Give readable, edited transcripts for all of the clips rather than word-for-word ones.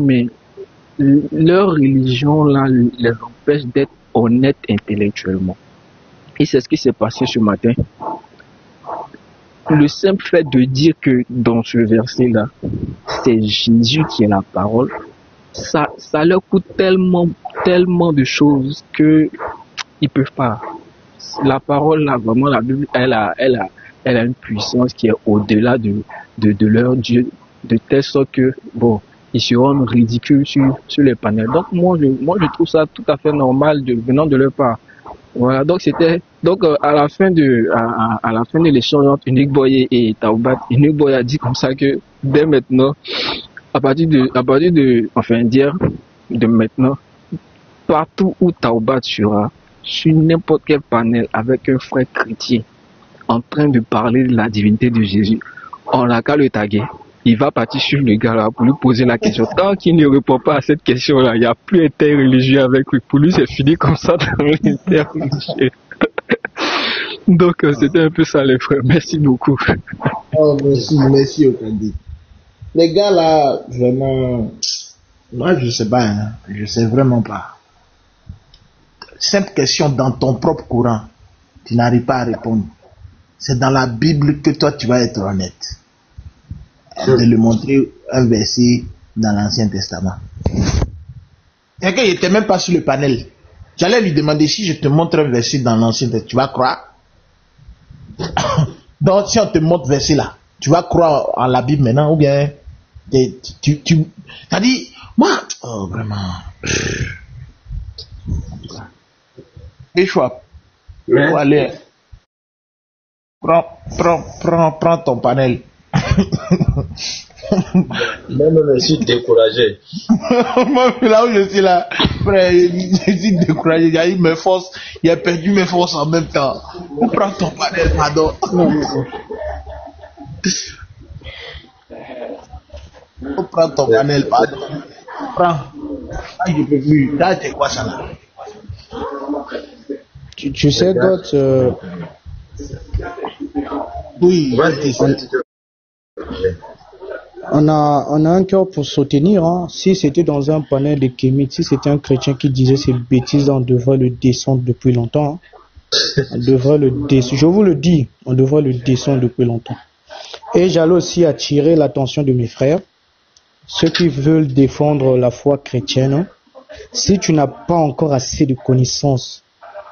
mais leur religion là les empêche d'être honnêtes intellectuellement. Et c'est ce qui s'est passé ce matin. Le simple fait de dire que dans ce verset-là, c'est Jésus qui est la parole, ça leur coûte tellement de choses que ils peuvent pas. La parole là, vraiment la Bible, elle a une puissance qui est au-delà de leur Dieu, de telle sorte que bon, ils seront ridicules sur les panels. Donc moi je trouve ça tout à fait normal venant de leur part. Voilà, donc à la fin de l'échange entre Unique Boy et Taoubat, Unique Boy a dit comme ça que dès maintenant, dire de maintenant, partout où Taoubat sera, sur n'importe quel panel avec un frère chrétien en train de parler de la divinité de Jésus, on n'a qu'à le taguer. Il va partir sur le gars là pour lui poser la question. Tant qu'il ne répond pas à cette question-là, il n'y a plus interreligieux avec lui. Pour lui, c'est fini comme ça dans l'interreligieux. Donc, c'était un peu ça, les frères. Merci beaucoup. Oh, merci, Okandi. Les gars là, vraiment, moi je sais pas, hein, je sais vraiment pas. Simple question dans ton propre courant, tu n'arrives pas à répondre. C'est dans la Bible que toi tu vas être honnête. De lui montrer un verset dans l'Ancien Testament. Quelqu'un n'était même pas sur le panel. J'allais lui demander si je te montre un verset dans l'Ancien Testament, tu vas croire? Donc si on te montre verset là, tu vas croire en la Bible maintenant ou bien tu as dit moi oh vraiment et choix pour aller prends ton panel. Même je suis découragé. Moi, là où je suis là, frère, je suis découragé. Il a perdu mes forces en même temps. Prends ton panel, pardon. Prends ton panel, pardon. Prends. Ah, je peux plus. Là, c'est quoi ça là? Tu sais, d'autres. Oui, on a un cœur pour soutenir. Hein. Si c'était dans un panel de Kémit, si c'était un chrétien qui disait ces bêtises, on devrait le descendre depuis longtemps. Hein. On devrait le descendre. Je vous le dis, on devrait le descendre depuis longtemps. Et j'allais aussi attirer l'attention de mes frères, ceux qui veulent défendre la foi chrétienne. Hein. Si tu n'as pas encore assez de connaissances,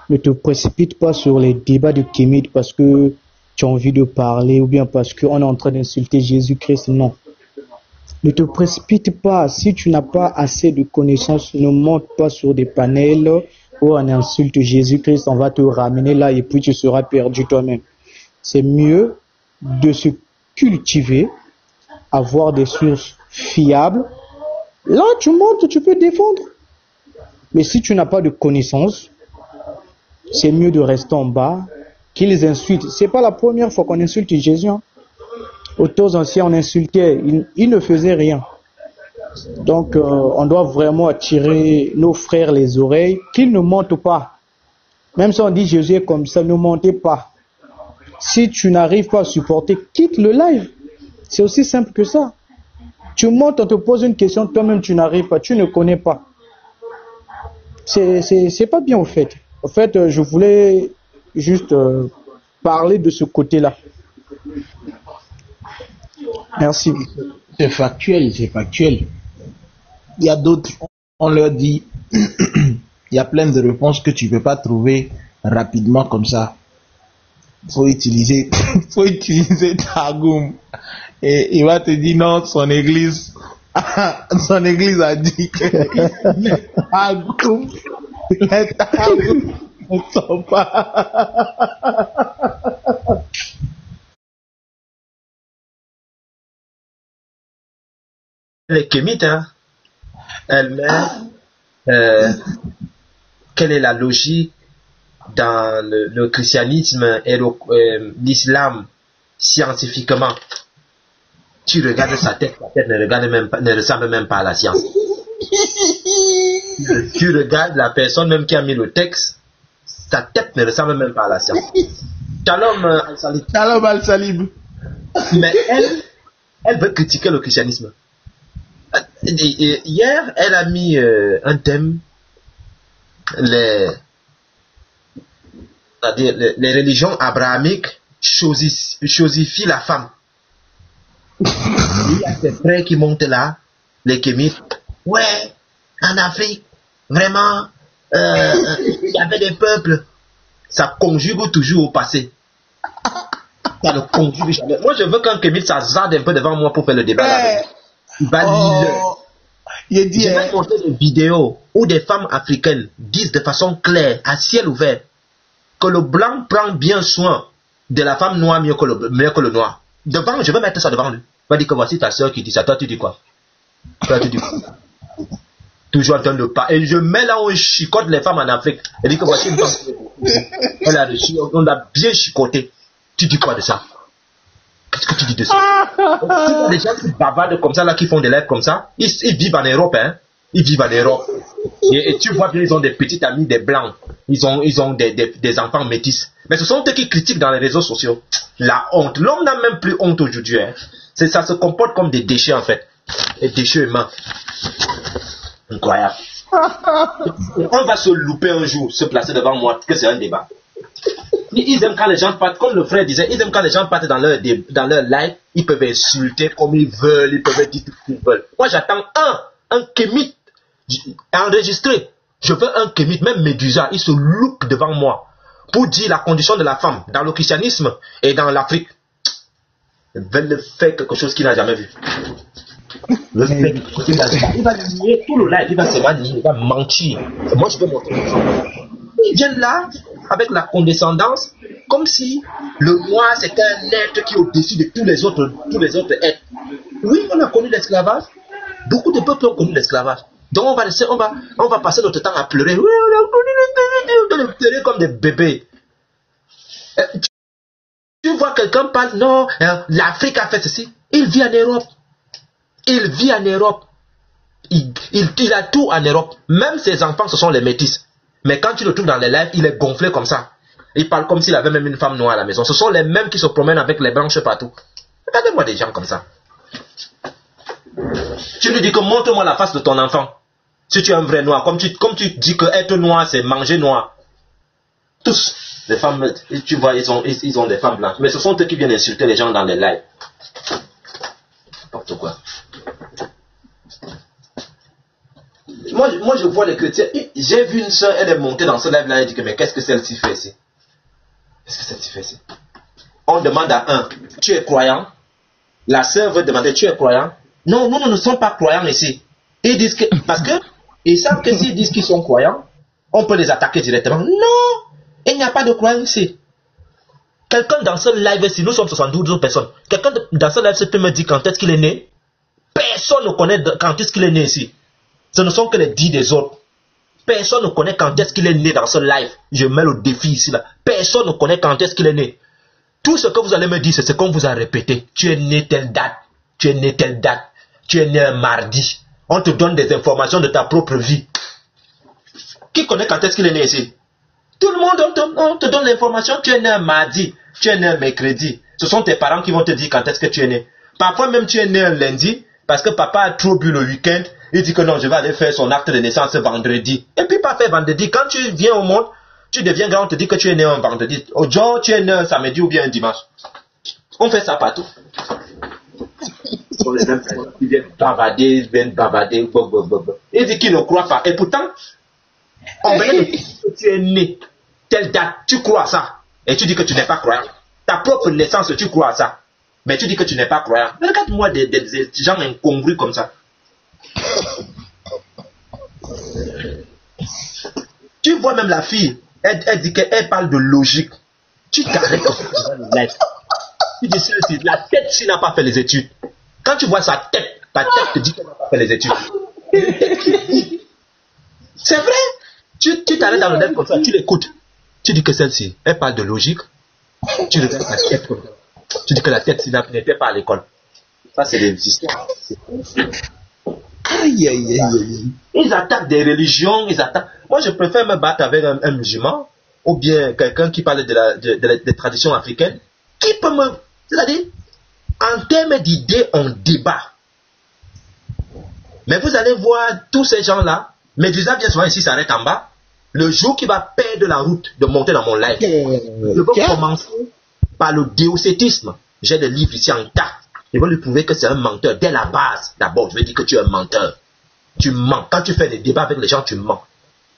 ne te précipite pas sur les débats de Kémit parce que tu as envie de parler ou bien parce qu'on est en train d'insulter Jésus-Christ. Non. Ne te précipite pas. Si tu n'as pas assez de connaissances, ne monte pas sur des panels où on insulte Jésus-Christ. On va te ramener là et puis tu seras perdu toi-même. C'est mieux de se cultiver, avoir des sources fiables. Là, tu montes, tu peux défendre. Mais si tu n'as pas de connaissances, c'est mieux de rester en bas, qu'ils insultent. C'est pas la première fois qu'on insulte Jésus. Hein. Aux temps anciens, on insultait, il ne faisait rien. Donc, on doit vraiment attirer nos frères les oreilles, qu'ils ne mentent pas. Même si on dit Jésus est comme ça, ne mentez pas. Si tu n'arrives pas à supporter, quitte le live. C'est aussi simple que ça. Tu montes, on te pose une question, toi-même tu n'arrives pas, tu ne connais pas. C'est pas bien au fait. En fait, je voulais juste parler de ce côté-là. Merci. C'est factuel, c'est factuel. Il y a d'autres, on leur dit, il y a plein de réponses que tu ne peux pas trouver rapidement comme ça. Faut utiliser Targum. Et il va te dire non, son église a dit que les Targum ne sont pas. Les Kémites, hein, elle-même, quelle est la logique dans le christianisme et l'islam scientifiquement? Tu regardes sa tête ne ressemble même pas à la science. Tu regardes la personne même qui a mis le texte, sa tête ne ressemble même pas à la science. Shalom Al-Salib. Shalom Al-Salib. Mais elle veut critiquer le christianisme. Hier, elle a mis un thème, les religions abrahamiques chosifient la femme. Il y a ces frères qui montent là, les kémites. Ouais, en Afrique, vraiment, il y avait des peuples. Ça conjugue toujours au passé. Ça ne conjugue jamais. Moi, je veux qu'un kémite s'azzarde un peu devant moi pour faire le débat là. Il va je vais montrer des vidéos où des femmes africaines disent de façon claire, à ciel ouvert, que le blanc prend bien soin de la femme noire mieux que le noir. Devant, je vais mettre ça devant lui. Il va dire que voici ta soeur qui dit ça. Toi, tu dis quoi? Toi, tu dis quoi? Toujours en train de parler. Et je mets là où on chicote les femmes en Afrique. Elle dit que voici une femme. On l'a bien chicoté. Tu dis quoi de ça? Qu'est-ce que tu dis de ça? Les gens qui bavardent comme ça, là, qui font des lèvres comme ça, ils vivent en Europe, hein. Ils vivent en Europe. Et tu vois bien, ils ont des petites amies, des blancs. Ils ont des enfants métis. Mais ce sont eux qui critiquent dans les réseaux sociaux. La honte. L'homme n'a même plus honte aujourd'hui, hein. Ça se comporte comme des déchets, en fait. Des déchets humains. Incroyable. On va se louper un jour, se placer devant moi, que c'est un débat. Ils aiment quand les gens partent, comme le frère disait, ils aiment quand les gens partent dans leur live, ils peuvent insulter comme ils veulent, ils peuvent dire tout ce qu'ils veulent. Moi j'attends un kémite enregistré. Je veux un kémite, même Médusa, il se loupe devant moi pour dire la condition de la femme dans le christianisme et dans l'Afrique. Ils veulent faire quelque chose qu'il n'a jamais vu. Il va nier tout le live, il va se manier, il va mentir. Moi je veux montrer. Ils viennent là avec la condescendance, comme si le noir c'était un être qui est au-dessus de tous les autres êtres. Oui, on a connu l'esclavage. Beaucoup de peuples ont connu l'esclavage. Donc on va passer notre temps à pleurer. Oui, on a connu l'esclavage, pleurer comme des bébés. Tu vois quelqu'un parle, non, l'Afrique a fait ceci. Il vit en Europe. Il vit en Europe. Il a tout en Europe. Même ses enfants, ce sont les métis. Mais quand tu le trouves dans les lives, il est gonflé comme ça. Il parle comme s'il avait même une femme noire à la maison. Ce sont les mêmes qui se promènent avec les blanches partout. Regardez-moi des gens comme ça. Tu lui dis que montre-moi la face de ton enfant. Si tu es un vrai noir, comme tu dis que être noir, c'est manger noir. Tous, les femmes, tu vois, ils ont des femmes blanches. Mais ce sont eux qui viennent insulter les gens dans les lives. N'importe quoi. Moi, je vois les chrétiens. J'ai vu une soeur, elle est montée dans ce live-là, elle dit que, mais qu'est-ce que celle-ci fait ici? Qu'est-ce que celle-ci fait ici? On demande à un, tu es croyant? La soeur veut demander, tu es croyant? Non, nous ne sommes pas croyants ici. Ils disent que, parce que, ils savent que s'ils disent qu'ils sont croyants, on peut les attaquer directement. Non! Il n'y a pas de croyants ici. Quelqu'un dans ce live-ci, nous sommes 72 autres personnes. Quelqu'un dans ce live-ci peut me dire quand est-ce qu'il est né? Personne ne connaît quand est-ce qu'il est né ici. Ce ne sont que les dits des autres. Personne ne connaît quand est-ce qu'il est né dans ce live. Je mets le défi ici là. Personne ne connaît quand est-ce qu'il est né. Tout ce que vous allez me dire, c'est ce qu'on vous a répété. Tu es né telle date. Tu es né telle date. Tu es né un mardi. On te donne des informations de ta propre vie. Qui connaît quand est-ce qu'il est né ici? Tout le monde, on te donne l'information. Tu es né un mardi. Tu es né un mercredi. Ce sont tes parents qui vont te dire quand est-ce que tu es né. Parfois même tu es né un lundi parce que papa a trop bu le week-end. Il dit que non, je vais aller faire son acte de naissance vendredi. Et puis pas faire vendredi. Quand tu viens au monde, tu deviens grand, on te dit que tu es né un vendredi. Au jour, tu es né un samedi ou bien un dimanche. On fait ça partout. Ils viennent bavarder, Il dit qu'ils ne croient pas. Et pourtant, on vient de dire que tu es né telle date, tu crois à ça. Et tu dis que tu n'es pas croyant. Ta propre naissance, tu crois à ça. Mais tu dis que tu n'es pas croyant. Regarde-moi des gens incongrus comme ça. Tu vois même la fille, elle dit qu'elle parle de logique. Tu t'arrêtes comme ça dans le live. Tu dis celle-ci, la tête, si n'a pas fait les études. Quand tu vois sa tête, ta tête te dit qu'elle n'a pas fait les études. C'est vrai. Tu t'arrêtes dans le live comme ça, tu l'écoutes. Tu dis que celle-ci, elle parle de logique. Tu regardes sa tête comme ça. Tu dis que la tête, si n'était pas à l'école. Ça, c'est des histoires. Aïe, aïe, aïe, aïe. Ils attaquent des religions, ils attaquent. Moi, je préfère me battre avec un musulman ou bien quelqu'un qui parle des traditions africaines. Qui peut me. C'est-à-dire, en termes d'idées, on débat. Mais vous allez voir tous ces gens-là, Médusa vient souvent ici, s'arrête en bas. Le jour qu'il va perdre la route de monter dans mon live, je vais commencer par le déocétisme. J'ai le livre ici en tas. Je vais lui prouver que c'est un menteur. Dès la base, d'abord, je vais dire que tu es un menteur. Tu mens. Quand tu fais des débats avec les gens, tu mens.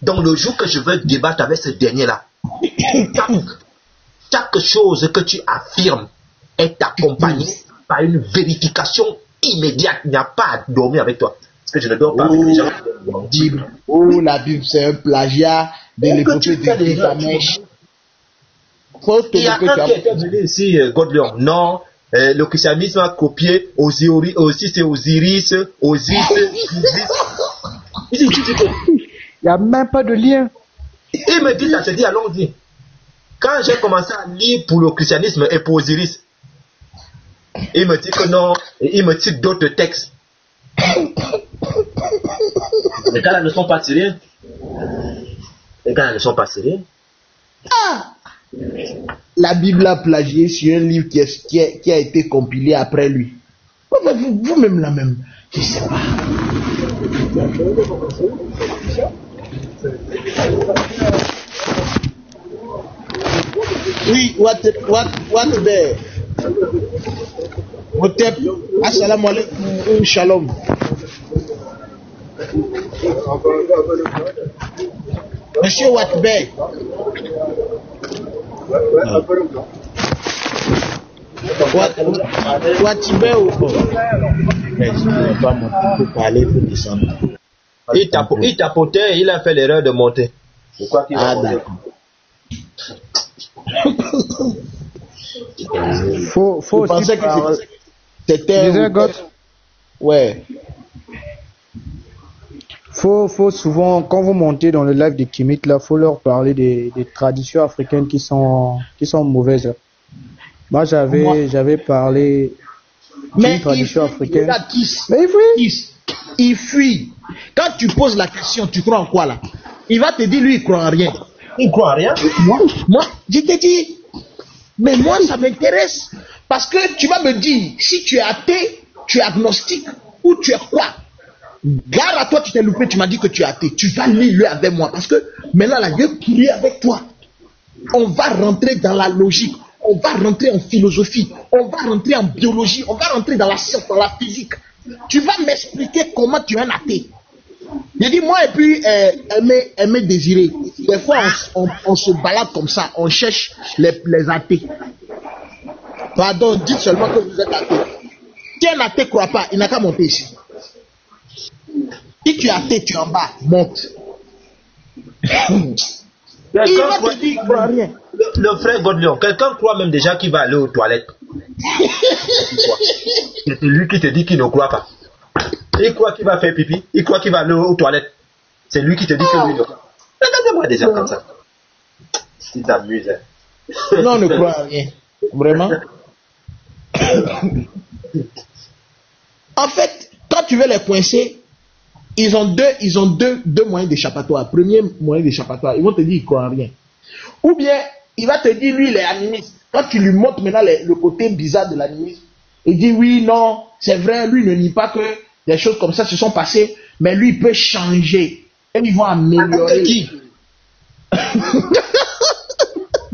Donc le jour que je veux débattre avec ce dernier-là, chaque chose que tu affirmes est accompagnée par une vérification immédiate. Il n'y a pas à dormir avec toi. Parce que je ne dors pas avec les gens. La Bible, c'est un plagiat de l'épopée de Gilgamesh. Il y a un qui est venu ici, Godlion. Non, le christianisme a copié Osiris, Osiris. Il n'y a même pas de lien. Il me dit, ça te dit, allons-y. Quand j'ai commencé à lire pour le christianisme et pour Osiris, il me dit que non, et il me cite d'autres textes. Les gars là ne sont pas sérieux. Les gars là ne sont pas sérieux. Ah! La Bible a plagié sur un livre qui a été compilé après lui. Vous-même la même. Je sais pas. Oui, what there? Hotep, assalamu alaikum, shalom. Monsieur Watbe. Watbe ou il tapotait, il a fait l'erreur de monter. Je crois qu'il va monter. Faut aussi que c'était ouais. Faut souvent, quand vous montez dans le live des Kemet, là, faut leur parler des traditions africaines qui sont mauvaises. Moi, j'avais parlé d'une tradition africaine. Mais il fuit. Quand tu poses la question, tu crois en quoi là? Il va te dire, lui, il croit en rien. Il croit en rien? Moi, je te dis, mais moi, ça m'intéresse. Parce que tu vas me dire, si tu es athée, tu es agnostique, ou tu es quoi? Gare à toi, tu t'es loupé, tu m'as dit que tu es athée. Tu vas lire avec moi. Parce que maintenant, là, je vais prier avec toi. On va rentrer dans la logique. On va rentrer en philosophie. On va rentrer en biologie. On va rentrer dans la science, dans la physique. Tu vas m'expliquer comment tu es un athée. J'ai dit, moi, et puis, aimer désirer. Des fois, on se balade comme ça. On cherche les athées. Pardon, dites seulement que vous êtes athée. Si un athée ne croit pas, il n'a qu'à monter ici. Si tu es athée, tu es en bas, monte. Il va te dire, il ne croit rien. Le frère Godlion, quelqu'un croit même déjà qu'il va aller aux toilettes. C'est lui qui te dit qu'il ne croit pas. Il croit qu'il va faire pipi, il croit qu'il va aller aux toilettes. C'est lui qui te dit que lui ne croit pas. Regardez-moi déjà comme ça. Tu t'amuses. Non, on ne croit à rien. Vraiment. En fait, quand tu veux les coincer, ils ont deux moyens d'échappatoire. Premier moyen d'échappatoire, ils vont te dire qu'ils ne croient à rien. Ou bien, il va te dire, lui, il est animiste. Quand tu lui montres maintenant le côté bizarre de l'animisme, il dit, oui, non, c'est vrai, lui ne nie pas que des choses comme ça se sont passées, mais lui, il peut changer. Et ils vont améliorer. Qui?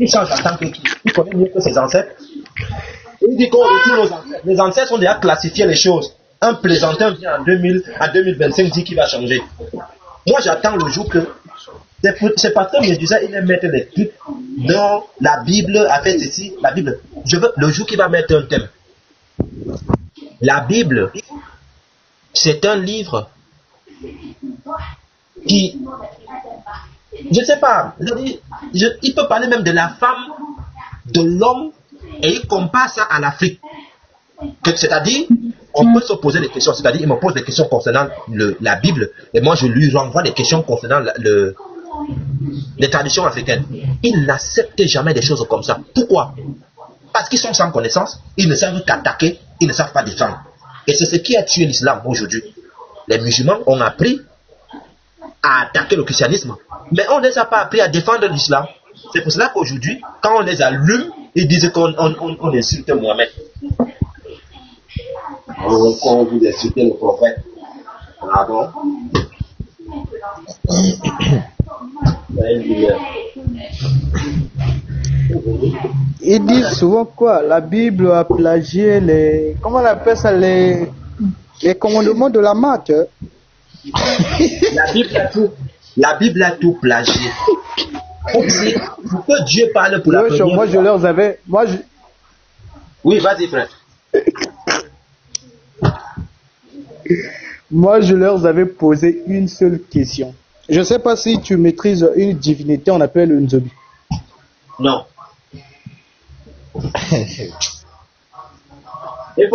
Il change en tant que qui? Il connaît mieux que ses ancêtres. Il dit qu'on retourne aux ancêtres. Les ancêtres ont déjà classifié les choses. Un plaisantin vient en 2025 dit qu'il va changer. Moi, j'attends le jour que c'est parce que Médusa, il aime mettre les trucs dans la Bible, a fait ceci, la Bible. Je veux le jour qu'il va mettre un thème. La Bible, c'est un livre qui, je ne sais pas, il peut parler même de la femme, de l'homme, et il compare ça à l'Afrique. C'est-à-dire, on peut se poser des questions, c'est-à-dire, il me pose des questions concernant la Bible, et moi je lui renvoie des questions concernant les traditions africaines. Ils n'acceptent jamais des choses comme ça. Pourquoi? Parce qu'ils sont sans connaissance, ils ne savent qu'attaquer, ils ne savent pas défendre. Et c'est ce qui a tué l'islam aujourd'hui. Les musulmans ont appris à attaquer le christianisme, mais on ne les a pas appris à défendre l'islam. C'est pour cela qu'aujourd'hui, quand on les allume, ils disent qu'on insulte Mohamed. Quand vous insultez le prophète, Ah bon? Ils disent souvent quoi? La Bible a plagié les... Comment on appelle ça? Les commandements de la maths. La Bible a tout plagié. Pour que Dieu parle pour la première fois. Moi, je leur avais... Oui, vas-y, frère. Moi, je leur avais posé une seule question. Je ne sais pas si tu maîtrises une divinité, on appelle une Nzobi. Non.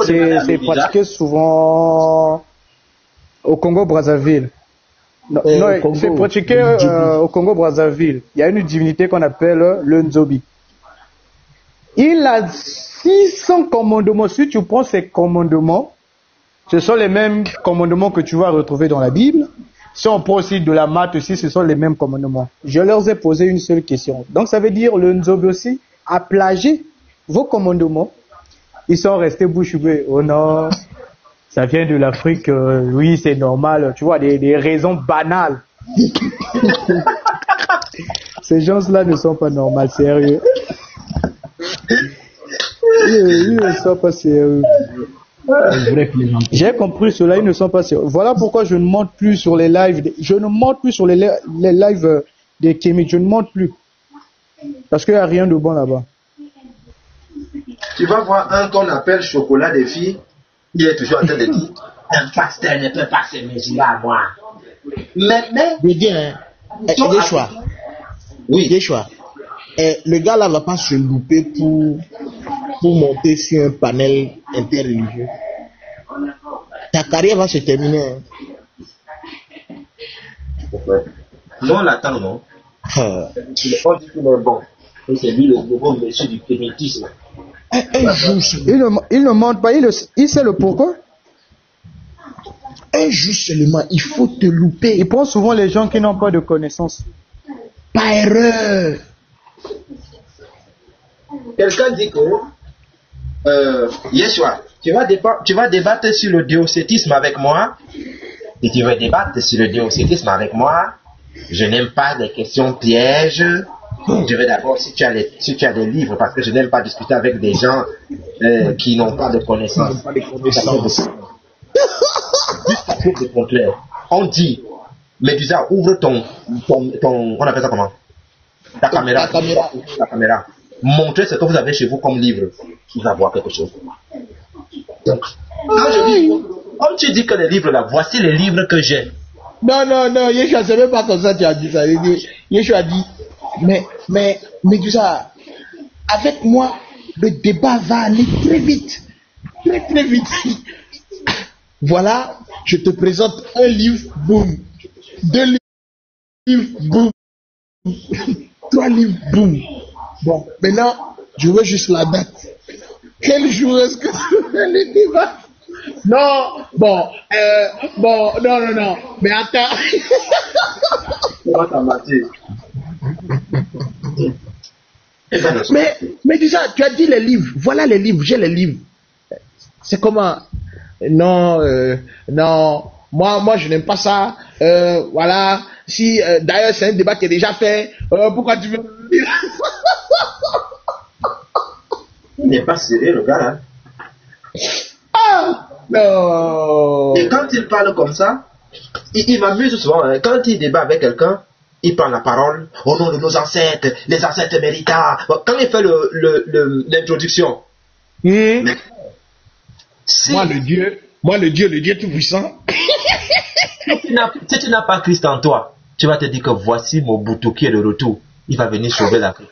C'est pratiqué souvent au Congo-Brazzaville. Non, c'est pratiqué au Congo-Brazzaville. Il y a une divinité qu'on appelle le Nzobi. Il a 600 commandements. Si tu prends ces commandements, ce sont les mêmes commandements que tu vas retrouver dans la Bible. Si on prend aussi de la maths aussi, ce sont les mêmes commandements. Je leur ai posé une seule question. Donc ça veut dire le Nzobi aussi a plagié vos commandements. Ils sont restés bouche bée. Oh non, ça vient de l'Afrique. Oui, c'est normal. Tu vois, des raisons banales. Ces gens-là ne sont pas normaux, sérieux. Ils ne sont pas sérieux. J'ai compris cela, ils ne sont pas sérieux. Voilà pourquoi je ne monte plus sur les lives. Je ne monte plus sur les lives des Kémiques. Je ne monte plus. Parce qu'il n'y a rien de bon là-bas. Tu vas voir un qu'on appelle Chocolat des filles. Il est toujours en train de dire un pasteur ne peut pas se mesurer à moi. Mais. Je veux dire, des choix. Oui. Des choix. Le gars là va pas se louper pour monter sur un panel interreligieux. Ta carrière va se terminer. Non, on l'attend, non? On dit qu'il est bon. Et c'est lui le nouveau monsieur du kémitisme. Il ne montre pas, il sait le pourquoi. Un jour seulement, il faut te louper. Il prend souvent les gens qui n'ont pas de connaissances. Par erreur. Quelqu'un dit que Yeshua, tu vas débattre sur le diocétisme avec moi. Et tu veux débattre sur le diocétisme avec moi. Je n'aime pas les questions pièges. Je vais d'abord, si tu as des livres, parce que je n'aime pas discuter avec des gens qui n'ont pas de connaissances. Juste de conclure. On dit, Médusa, ouvre ton, on appelle ça comment? Ta caméra. Ta caméra. Montrez ce que vous avez chez vous comme livre. Vous allez voir quelque chose. Donc, quand tu dis que les livres là, voici les livres que j'ai. Non, Yeshua, c'est même pas comme ça tu as dit ça. Yeshua a dit, mais Médusa, avec moi, le débat va aller très vite. Très, très vite. Voilà, je te présente un livre, boum. 2 livres, boum. 3 livres, boum. Bon, maintenant, je veux juste la date. Quel jour est-ce que tu fais le débat? Non, non. Mais attends. Mais dis ça, tu as dit les livres. Voilà les livres, j'ai les livres. C'est comment? Non, moi je n'aime pas ça. Voilà. Si d'ailleurs c'est un débat qui est déjà fait, pourquoi tu veux me dire? Il n'est pas sérieux le gars là. Ah non. Et quand il parle comme ça, il m'amuse souvent. Hein. Quand il débat avec quelqu'un, il prend la parole au nom de nos ancêtres, les ancêtres méritants. Quand il fait l'introduction, mais, moi le Dieu tout puissant. Si tu n'as pas Christ en toi, tu vas te dire que voici Mobutu qui est de retour. Il va venir sauver l'Afrique.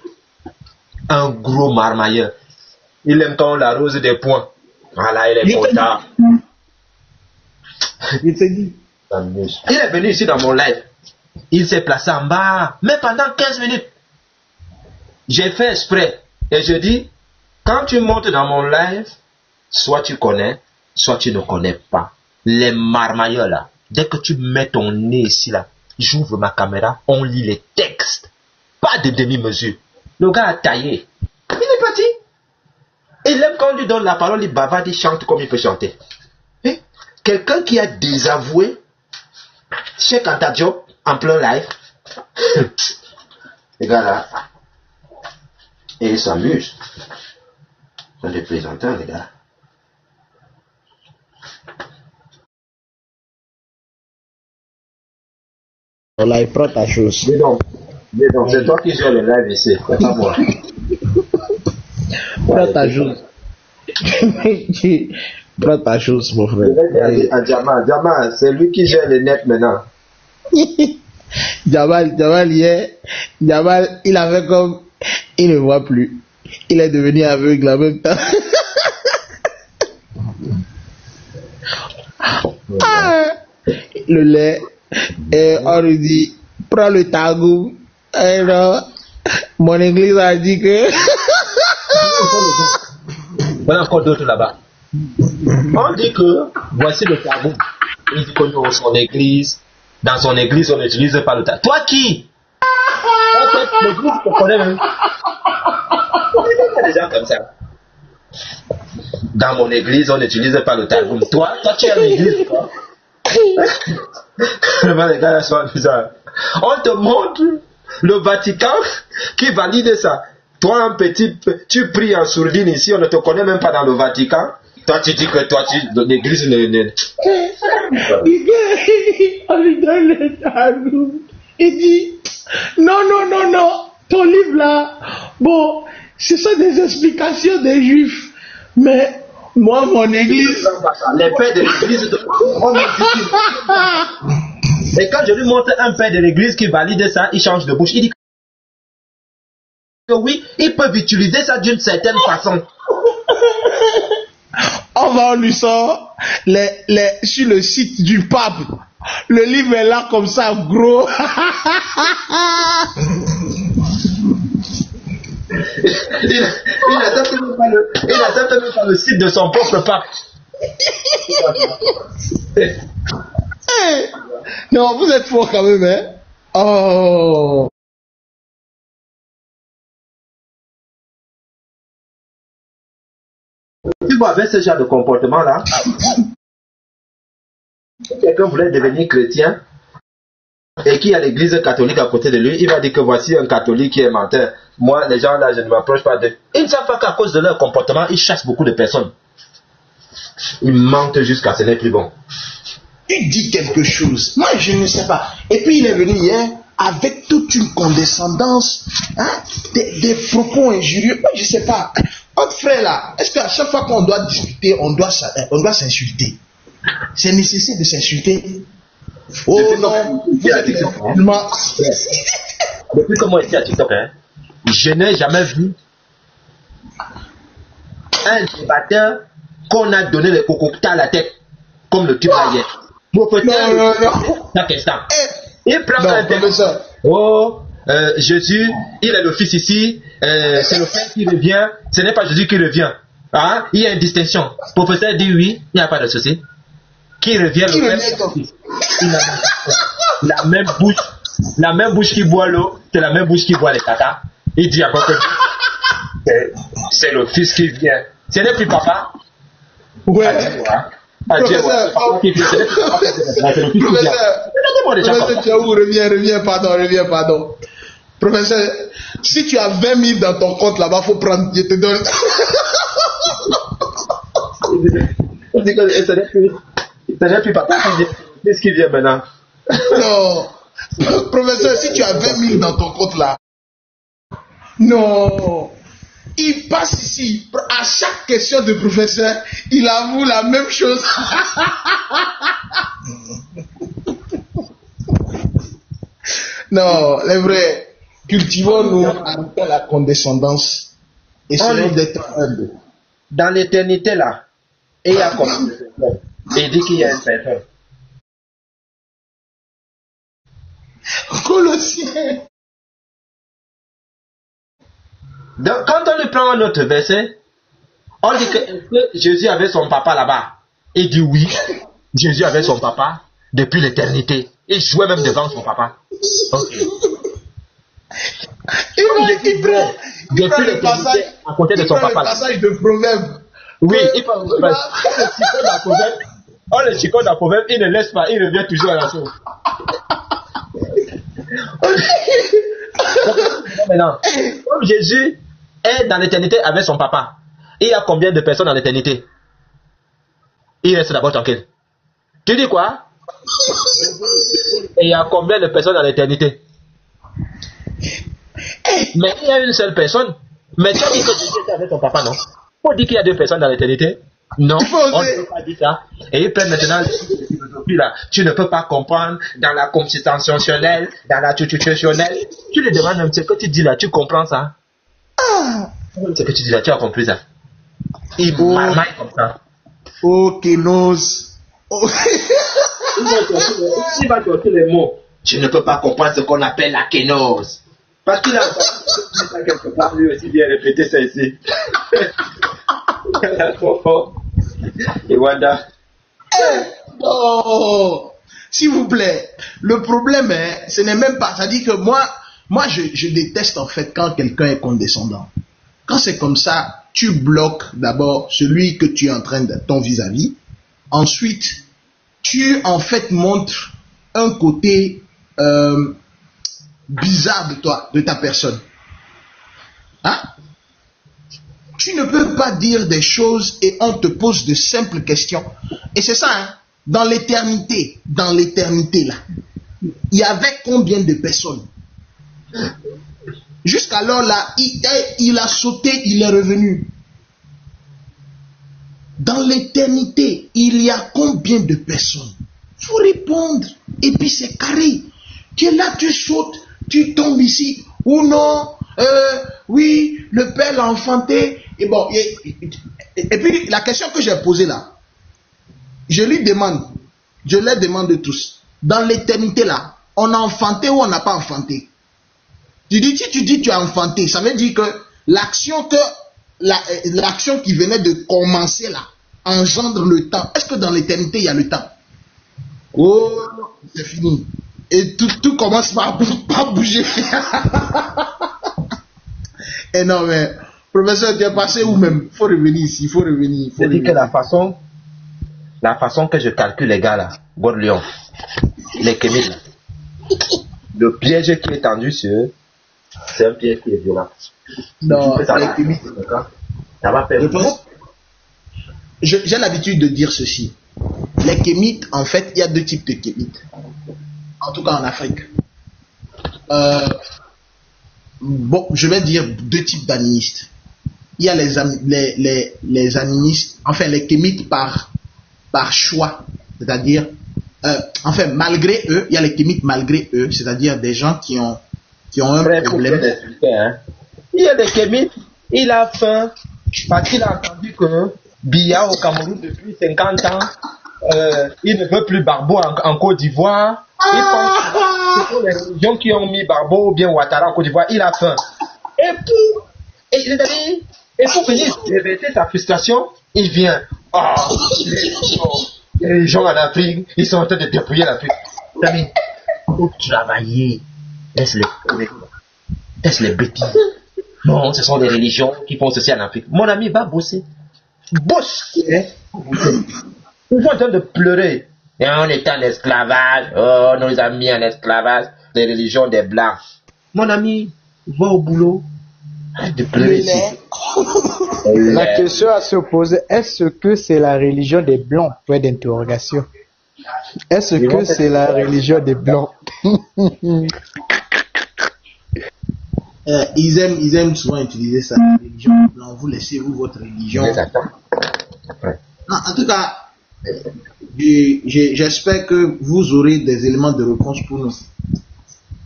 Un gros marmailleur. Il aime quand on l'arrose des points. Voilà, il est content. Il s'est dit. Il est venu ici dans mon live. Il s'est placé en bas. Mais pendant 15 minutes. J'ai fait exprès. Et je dis, quand tu montes dans mon live, soit tu connais, soit tu ne connais pas. Les marmailleurs là, dès que tu mets ton nez ici là, j'ouvre ma caméra, on lit les textes. Pas de demi-mesure. Le gars a taillé. Il est parti. Il aime quand on lui donne la parole, il bavarde, il chante comme il peut chanter. Quelqu'un qui a désavoué Check Anta Diop en plein live. Les gars là. Et ils s'amusent. Ils sont des plaisantins, les gars. Là, il prend ta chose. Mais donc, c'est toi qui gères le live ici, c'est pas moi. Prends ta chose. Prends ta chose, mon frère. Je vais dire à Jamal, c'est lui qui gère le net maintenant. Jamal, il avait comme, il ne voit plus. Il est devenu aveugle en même temps. Le lait, et on lui dit, prends le tagou. Et non, mon église a dit que... Voilà encore d'autres là-bas. On dit que, voici le tabou. Il dit que nous, dans son église, on n'utilise pas le tabou. Toi qui? L'église, tu connais même. Il y a des gens comme ça. Dans mon église, on n'utilise pas le tabou. Toi, tu es à l'église, quoi. Vraiment, les gars, là sont bizarres. On te montre le Vatican qui valide ça. Toi, un petit, tu pries en sourdine ici, on ne te connaît même pas dans le Vatican. Toi, tu dis que l'église On lui donne le tabou. Il dit, non, ton livre là, bon, ce sont des explications des juifs, mais moi, mon église... Les pères de l'église... Et quand je lui montre un père de l'église qui valide ça, il change de bouche. Il dit que oui, ils peuvent utiliser ça d'une certaine façon. On lui sort sur le site du pape. Le livre est là comme ça, gros. Il n'accepte même pas le site de son propre pape. Non, vous êtes fort quand même, hein? Oh. Tu vois, avec ce genre de comportement-là, quelqu'un voulait devenir chrétien et qui a l'église catholique à côté de lui, il va dire que voici un catholique qui est menteur. Moi, les gens là, je ne m'approche pas d'eux. Ils ne savent pas qu'à cause de leur comportement, ils chassent beaucoup de personnes. Ils mentent jusqu'à ce n'est plus bon. Il dit quelque chose. Moi, je ne sais pas. Et puis, il est venu hier avec toute une condescendance, hein, des propos injurieux. Moi, je ne sais pas. Votre frère là, est-ce qu'à chaque fois qu'on doit discuter, on doit s'insulter? C'est nécessaire de s'insulter? Oh non, vous êtes tellement... Depuis que moi, je suis à TikTok, hein, je n'ai jamais vu un débatteur qu'on a donné le cococta à la tête, comme le type hier. Non. Chaque instant. Il prend un thème. Oh, Jésus, il est le fils ici, c'est le Père qui revient, ce n'est pas Jésus qui revient. Ah, il y a une distinction. Le professeur dit oui, il n'y a pas de souci. Qui revient le Père? Il a la même bouche qui boit l'eau, c'est la même bouche qui boit les caca. Il dit encore que c'est le fils qui vient. Ce n'est plus papa. Ouais. Professeur, reviens, pardon. Professeur, si tu as 20 000 dans ton compte là-bas, faut prendre, je te donne. Ce n'est plus papa qui vient. Qu'est-ce qui vient maintenant? Non. Professeur, si tu as 20 000 dans ton compte là, non. Il passe ici, à chaque question de professeur, il avoue la même chose. Non, les vrais, cultivons-nous à la condescendance et essayons d'être humbles. Dans l'éternité là, et il y a comme il dit qu'il y a une personne. Colossiens. Donc, quand on lui prend un autre verset, on dit que Jésus avait son papa là-bas. Il dit oui, Jésus avait son papa depuis l'éternité. Il jouait même devant son papa. Okay. Il prend le passage à côté de son papa. Le passage de Proverbe. Oui, il prend le passage. On le chicote dans Proverbe, il ne laisse pas, il revient toujours à la chose. Maintenant, comme Jésus est dans l'éternité avec son papa, il y a combien de personnes dans l'éternité? Il reste d'abord tranquille. Tu dis quoi? Et il y a combien de personnes dans l'éternité? Mais il y a une seule personne. Mais tu as dit que Jésus était avec ton papa, non? On dit qu'il y a deux personnes dans l'éternité? Non, on ne peut pas dire ça. Et ils prennent maintenant la philosophie là. Tu ne peux pas comprendre dans la consubstantielle, dans la tututionnelle. Tu lui demandes même ce que tu dis là, tu comprends ça? Ce que tu dis là, tu as compris ça? Il marmaille comme ça. Oh, Kénos. Oh. Il va sortir les mots. Tu ne peux pas comprendre ce qu'on appelle la kénose. Parce qu'il a quelque part lui aussi bien répété ça ici. Et Wanda. Oh, s'il vous plaît. Le problème, ce n'est même pas. Ça dit que moi je déteste en fait quand quelqu'un est condescendant. Quand c'est comme ça, tu bloques d'abord celui que tu es en train de ton vis-à-vis. Ensuite, tu en fait montres un côté bizarre de toi, de ta personne. Hein? Tu ne peux pas dire des choses et on te pose de simples questions. Et c'est ça, hein? Dans l'éternité là, il y avait combien de personnes? Jusqu'alors là, il a sauté, il est revenu. Dans l'éternité, il y a combien de personnes? Il faut répondre. Et puis c'est carré. Tu es là, tu sautes, tu tombes ici. Ou non, oui, le père l'a enfanté. Et bon, et puis la question que j'ai posée là, je les demande tous. Dans l'éternité là, on a enfanté ou on n'a pas enfanté? Si tu dis tu as enfanté, ça veut dire que l'action qui venait de commencer là engendre le temps. Est-ce que dans l'éternité il y a le temps? Oh, c'est fini. Et tout commence par bouger. Et non mais, professeur, tu es passé où même? Il faut revenir ici, il faut revenir. Je dis que la façon que je calcule les gars là, Gorlion, les Kémites là, le piège qui est tendu sur eux, c'est un piège qui est violent. Non, les Kémites, ça va faire. J'ai l'habitude de dire ceci. Les Kémites, en fait, il y a deux types de Kémites. En tout cas en Afrique. Bon, je vais dire deux types d'animistes. Il y a les animistes, enfin les Kémites par choix. C'est-à-dire, enfin malgré eux, il y a les Kémites malgré eux, c'est-à-dire des gens qui ont un problème. Il y a des Kémites, il a faim parce qu'il a entendu que Biya au Cameroun depuis 50 ans, il ne veut plus Barbeau en Côte d'Ivoire. Il pense que ce sont les religions qui ont mis Barbeau ou bien Ouattara en Côte d'Ivoire. Il a faim. Et pour venir réverser sa frustration, il vient. Oh, les gens en Afrique, ils sont en train de dépouiller l'Afrique. Il faut travailler. Laisse les bêtises. Non, ce sont les religions qui font ceci en Afrique. Mon ami, va bosser. Bosse. Ils sont en train de pleurer. Et on est en esclavage. Oh, on nous a mis en esclavage. Les religions des Blancs. Mon ami, va au boulot. Arrête de pleurer ici. La question à se poser, est-ce que c'est la religion des Blancs? Point d'interrogation. Est-ce que c'est la religion des Blancs? Ils aiment souvent utiliser ça. La religion des Blancs. Vous laissez-vous votre religion. Ouais. Non, en tout cas, j'espère que vous aurez des éléments de réponse pour nous.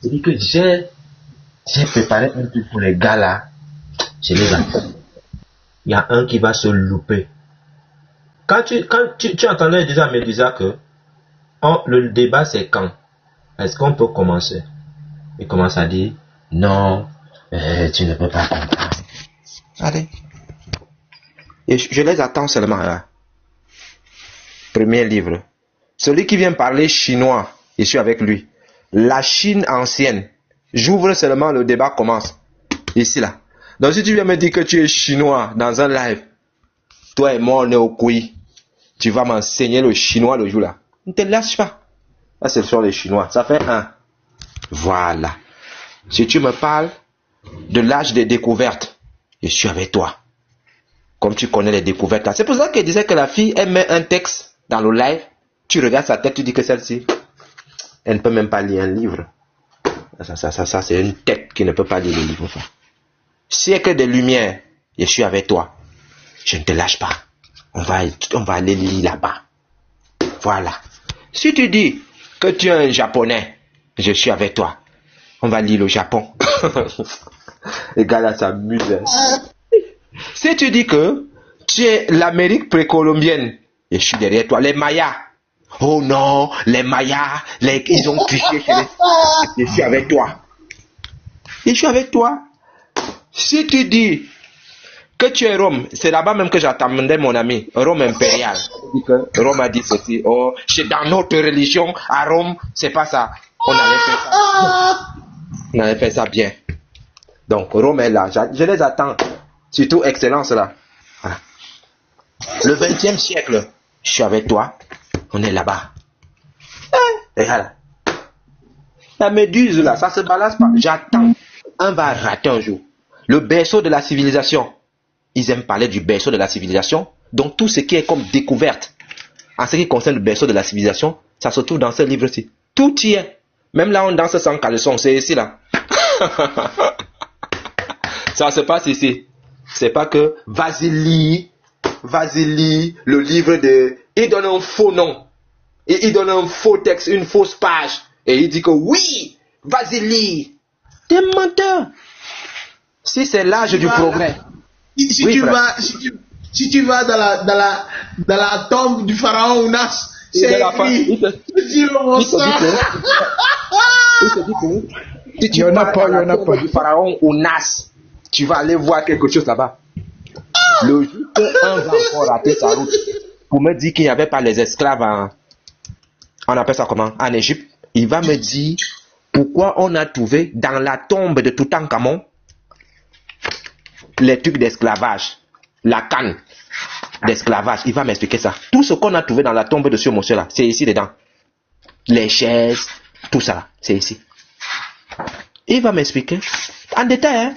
Je dis que j'ai préparé un truc pour les gars là. Je les attends. Il y a un qui va se louper. Quand tu entendais déjà Médusa que le débat c'est quand? Est-ce qu'on peut commencer? Il commence à dire non, tu ne peux pas comprendre. Allez. Et je les attends seulement là. Premier livre. Celui qui vient parler chinois, je suis avec lui. La Chine ancienne. J'ouvre seulement, le débat commence. Ici là. Donc si tu viens me dire que tu es chinois dans un live, toi et moi on est au couille. Tu vas m'enseigner le chinois le jour là. Ne te lâche pas. Là c'est sur les chinois. Ça fait 1. Voilà. Si tu me parles de l'âge des découvertes, je suis avec toi. Comme tu connais les découvertes là. C'est pour ça qu'elle disait que la fille, elle met un texte dans le live, tu regardes sa tête, tu dis que celle-ci, elle ne peut même pas lire un livre. Ça, c'est une tête qui ne peut pas lire le livre. Siècle de lumière, je suis avec toi. Je ne te lâche pas. On va aller lire là-bas. Voilà. Si tu dis que tu es un japonais, je suis avec toi. On va lire le Japon. Les gars là s'amusent. Si tu dis que tu es l'Amérique précolombienne, je suis derrière toi. Les Mayas. Oh non, les Mayas, ils ont triché chez les... Je suis avec toi. Je suis avec toi. Si tu dis que tu es Rome, c'est là-bas même que j'attendais mon ami, Rome impérial. Rome a dit ceci, oh, dans notre religion, à Rome, c'est pas ça. On avait fait ça bien. Donc, Rome est là. Je les attends. Surtout, Excellence là. Voilà. Le 20e siècle, je suis avec toi. On est là-bas. Et voilà. La méduse là, ça se balance pas. J'attends. On va rater un jour. Le berceau de la civilisation. Ils aiment parler du berceau de la civilisation. Donc tout ce qui est comme découverte, en ce qui concerne le berceau de la civilisation, ça se trouve dans ce livre-ci. Tout y est. Même là, on danse sans caleçon. C'est ici là. Ça se passe ici. C'est pas que vas-y lis le livre de... Il donne un faux nom. Et il donne un faux texte, une fausse page. Et il dit que oui, vas-y lis. T'es menteur. Si c'est l'âge du progrès. Si tu vas dans la tombe du pharaon Ounas, c'est écrit. Il te dit que si tu vas dans la tombe du pharaon Ounas, tu vas aller voir quelque chose là-bas. Le jour qu'un va encore rater sa route pour me dire qu'il n'y avait pas les esclaves on appelle ça comment? En Égypte, il va me dire pourquoi on a trouvé dans la tombe de Toutankhamon les trucs d'esclavage, la canne d'esclavage. Il va m'expliquer ça. Tout ce qu'on a trouvé dans la tombe de ce monsieur-là, c'est ici dedans. Les chaises, tout ça, c'est ici. Il va m'expliquer en détail. Hein?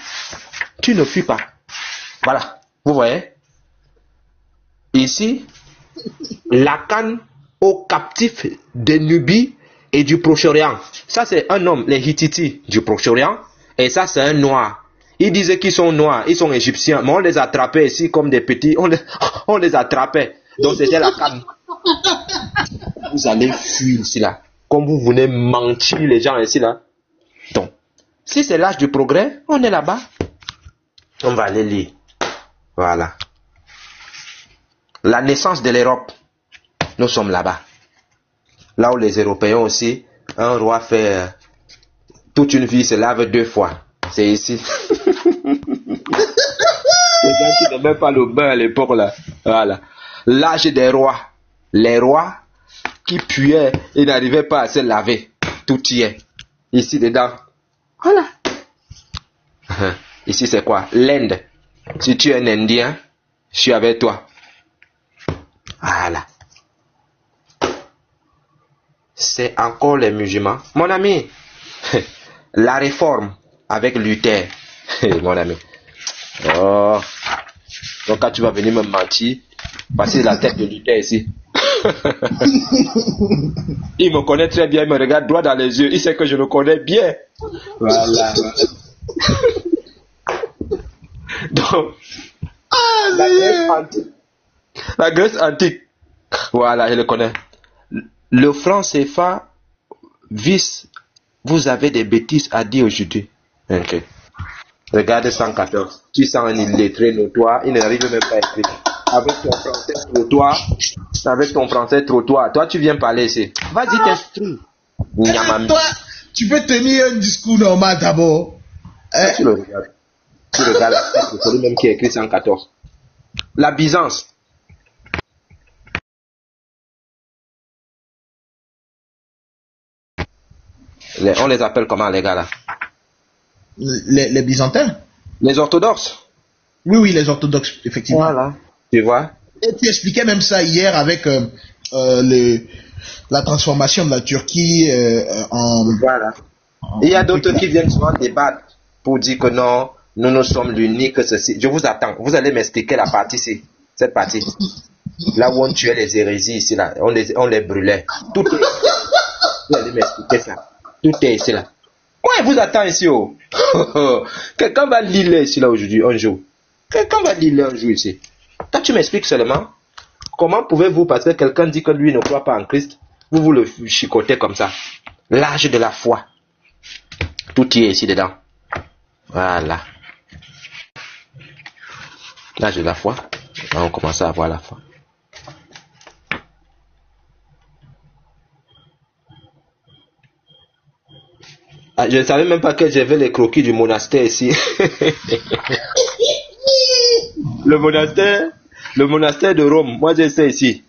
Tu ne fuis pas. Voilà. Vous voyez? Ici, la canne aux captifs de Nubie et du Proche-Orient. Ça, c'est un homme, les Hittites du Proche-Orient. Et ça, c'est un noir. Ils disaient qu'ils sont noirs, ils sont égyptiens. Mais on les attrapait ici comme des petits. On les attrapait. Donc, c'était la canne. Vous allez fuir ici, là. Comme vous venez mentir les gens ici, là. Donc, si c'est l'âge du progrès, on est là-bas. On va aller lire. Voilà. La naissance de l'Europe. Nous sommes là-bas. Là où les Européens aussi, un roi fait toute une vie se lave 2 fois. C'est ici. Les gens qui n'aimaient pas le bain à l'époque là. Voilà. L'âge des rois. Les rois qui puaient et n'arrivaient pas à se laver. Tout y est. Ici dedans. Voilà. Ici c'est quoi? L'Inde. Si tu es un Indien, je suis avec toi. Voilà. C'est encore les musulmans. Mon ami, la réforme avec Luther. Mon ami. Oh. Donc quand tu vas venir me mentir, passer la tête de Luther ici. Il me connaît très bien, il me regarde droit dans les yeux, il sait que je le connais bien. Voilà. Donc, la Grèce antique. Voilà, je le connais. Le franc CFA, vous avez des bêtises à dire aujourd'hui. Ok. Regarde 114. Tu sens un illettré notoire, il n'arrive même pas à écrire. Avec ton français trottoir, toi tu viens parler ici. Vas-y t'instruis. Toi, tu peux tenir un discours normal d'abord. Tu le regardes. Tu regardes la tête de celui même qui a écrit 114. La Byzance. On les appelle comment les gars là? Les Byzantins? Les orthodoxes. Oui, les orthodoxes, effectivement. Voilà. Tu vois? Et tu expliquais même ça hier avec la transformation de la Turquie en... Voilà. Il y a d'autres qui viennent souvent débattre pour dire que non, nous sommes l'unique, ceci. Je vous attends. Vous allez m'expliquer la partie ici, cette partie. Là où on tuait les hérésies ici, là, on les brûlait. Tout est ici. Vous allez m'expliquer ça. Tout est ici, là. Moi, je vous attends ici, oh. Quelqu'un va lire ici, là, aujourd'hui, un jour. Quelqu'un va lire un jour ici. Toi, tu m'expliques seulement. Comment pouvez-vous, parce que quelqu'un dit que lui ne croit pas en Christ, vous le chicotez comme ça. L'âge de la foi. Tout y est ici dedans. Voilà. L'âge de la foi. Là, on commence à avoir la foi. Ah, je ne savais même pas que j'avais les croquis du monastère ici. Le monastère de Rome. Moi, j'ai ça ici.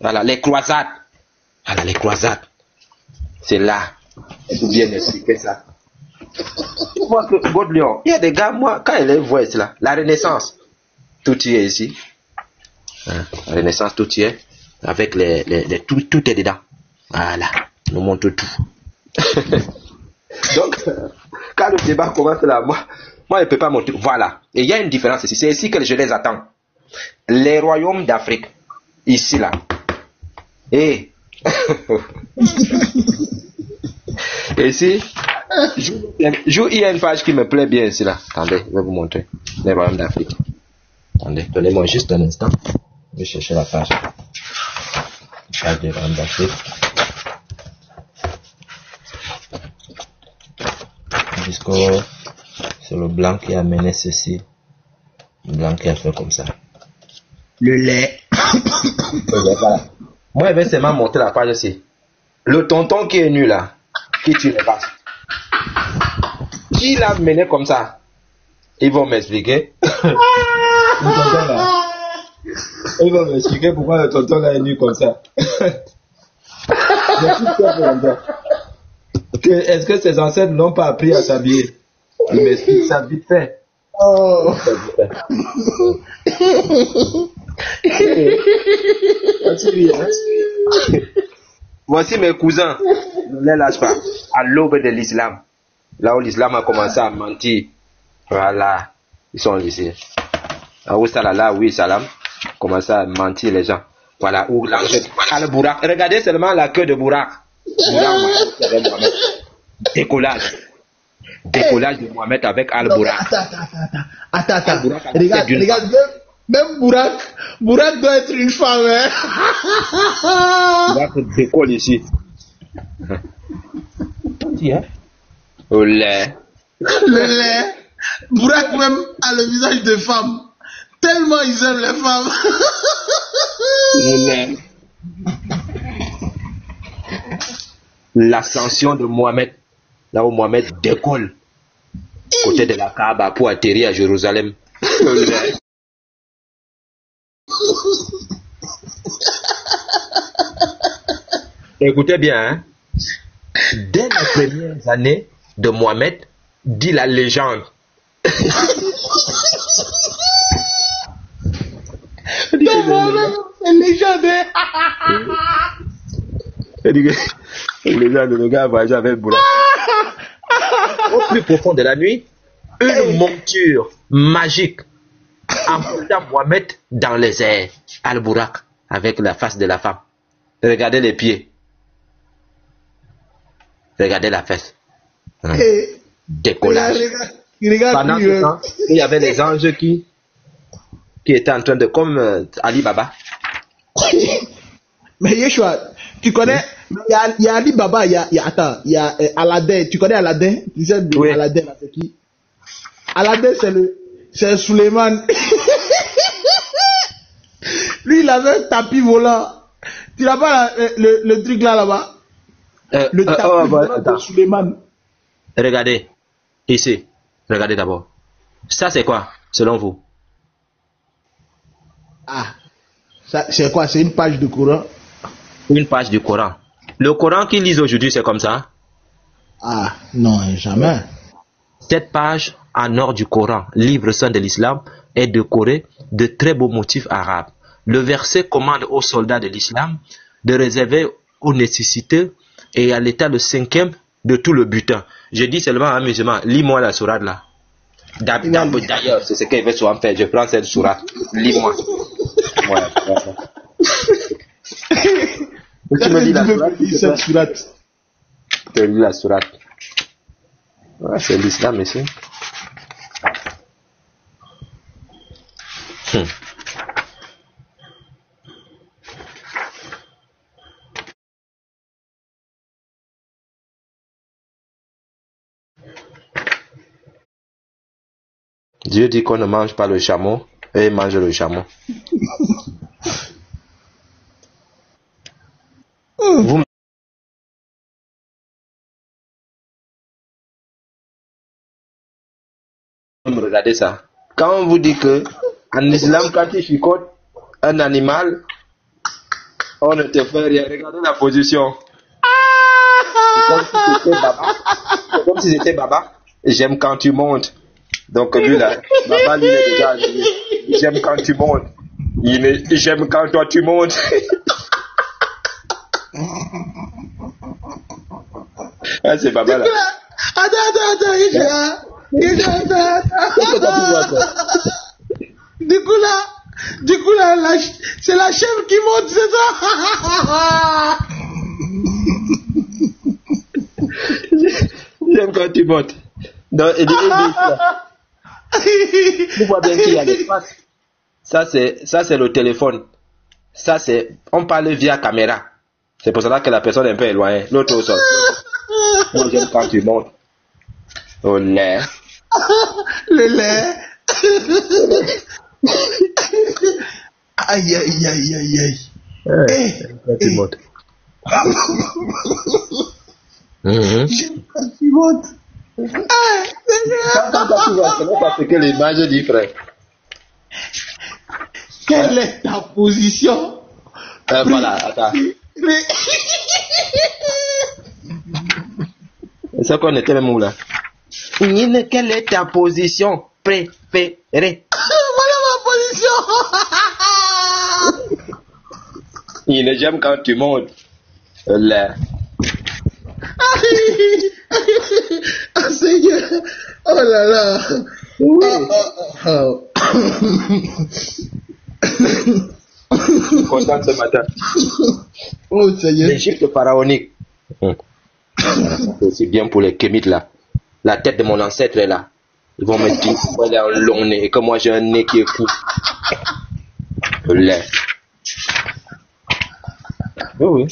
Voilà, les croisades. Voilà, les croisades. C'est là. Il faut bien expliquer ça. Tu vois que Baudelaire, il y a des gars, moi, quand ils les voient là, la Renaissance, tout y est ici. Hein, la Renaissance, tout y est. Avec tout est dedans. Voilà, nous montre tout. Donc, quand le débat commence là, moi, je ne peux pas monter. Voilà. Et il y a une différence ici. C'est ici que je les attends. Les royaumes d'Afrique, ici là. Et ici, il y a une page qui me plaît bien ici là. Attendez, je vais vous montrer. Les royaumes d'Afrique. Attendez, donnez-moi juste un instant. Je vais chercher la page. Page des royaumes d'Afrique. Discours, c'est le blanc qui a mené ceci. Le blanc qui a fait comme ça. Le lait. Voilà. Moi, je vais seulement montrer la page aussi. Le tonton qui est nu là, qui tue les vaches. Qui l'a mené comme ça? Ils vont m'expliquer. Ils vont m'expliquer pourquoi le tonton là est nu comme ça. Est-ce que ses ancêtres n'ont pas appris à s'habiller? Il m'explique ça vite fait. Oh. Voici mes cousins. Ne les lâche pas. À l'aube de l'islam. Là où l'islam a commencé à mentir. Voilà. Ils sont ici. Où Salah, oui, Salam. Commence à mentir les gens. Voilà. Où l'ange. Al-Bourak. Regardez seulement la queue de Bourak. Décollage. Décollage de Mohamed avec Al-Bourak. Attends. Regarde. Même Bourak doit être une femme, hein. Bourak décolle ici. Au lait. Le lait. Bourak même a le visage de femme. Tellement ils aiment les femmes. Le lait. L'ascension de Mohamed, là où Mohamed décolle, côté de la Kaaba pour atterrir à Jérusalem. Écoutez bien, hein? Dès les premières années de Mohamed, dit la légende. C'est légende. Le gars va avec Boula. Au plus profond de la nuit, une monture magique emporta Mohamed dans les airs. Al-Bourak avec la face de la femme. Regardez les pieds. Regardez la fesse. Décollage. Pendant ce temps, il y avait les anges qui étaient en train de, comme Ali Baba. Mais Yeshua, tu connais, il y a Ali Baba, il y a Aladdin. Tu connais Aladdin? Tu sais oui. Aladdin, là, c'est qui? Aladdin, c'est Suleiman. Lui, il avait un tapis volant. Tu n'as pas le truc là-bas? Le tapis volant de Suleiman. Regardez, ici. Regardez d'abord. Ça, c'est quoi, selon vous? Ah, ça, c'est quoi? C'est une page du Coran? Une page du Coran. Le Coran qu'ils lisent aujourd'hui, c'est comme ça? Ah, non, jamais. Cette page en or du Coran, livre saint de l'islam, est décorée de très beaux motifs arabes. Le verset commande aux soldats de l'islam de réserver aux nécessités et à l'état le 5e de tout le butin. Je dis seulement à un musulman, lis-moi la sourate là. D'ailleurs, c'est ce qu'il veut souvent faire. Je prends cette sourate. Lis-moi. Ouais. Tu me dis la sourate. Tu lis la sourate. Ouais, c'est l'islam ici. Dieu dit qu'on ne mange pas le chameau et il mange le chameau. Vous me regardez ça. Quand on vous dit que en islam, quand tu chicotes un animal, on ne te fait rien. Regardez la position. C'est comme si c'était Baba. J'aime quand tu montes. Donc lui là, Baba lui est déjà dit, j'aime quand tu montes. J'aime quand toi tu montes. Ah, c'est Baba là. Attends, Du coup là, c'est la chèvre qui monte, c'est ça. J'aime quand tu montes. Donc, il dit ça. Vous voyez bien qu'il y a l'espace. Ça c'est le téléphone. Ça c'est, on parle via caméra. C'est pour cela que la personne est un peu éloignée. L'autre au sol. Moi j'aime quand tu montes. Au lait. Le lait. Aïe. Quand tu montes. J'aime quand tu montes. C'est parce que l'image dit, frère. Quelle est ta position? Voilà, attends. C'est qu'on était même où là? Quelle est ta position préférée? Voilà ma position. J'aime quand tu montes. Là. Ah Seigneur. Oh là là. Oui. Content ce matin. Oh Seigneur. L'Égypte pharaonique. C'est aussi bien pour les Kémites là. La tête de mon ancêtre est là. Ils vont me dire qu'elle a un long nez et que moi j'ai un nez qui est court. Lait. Oui.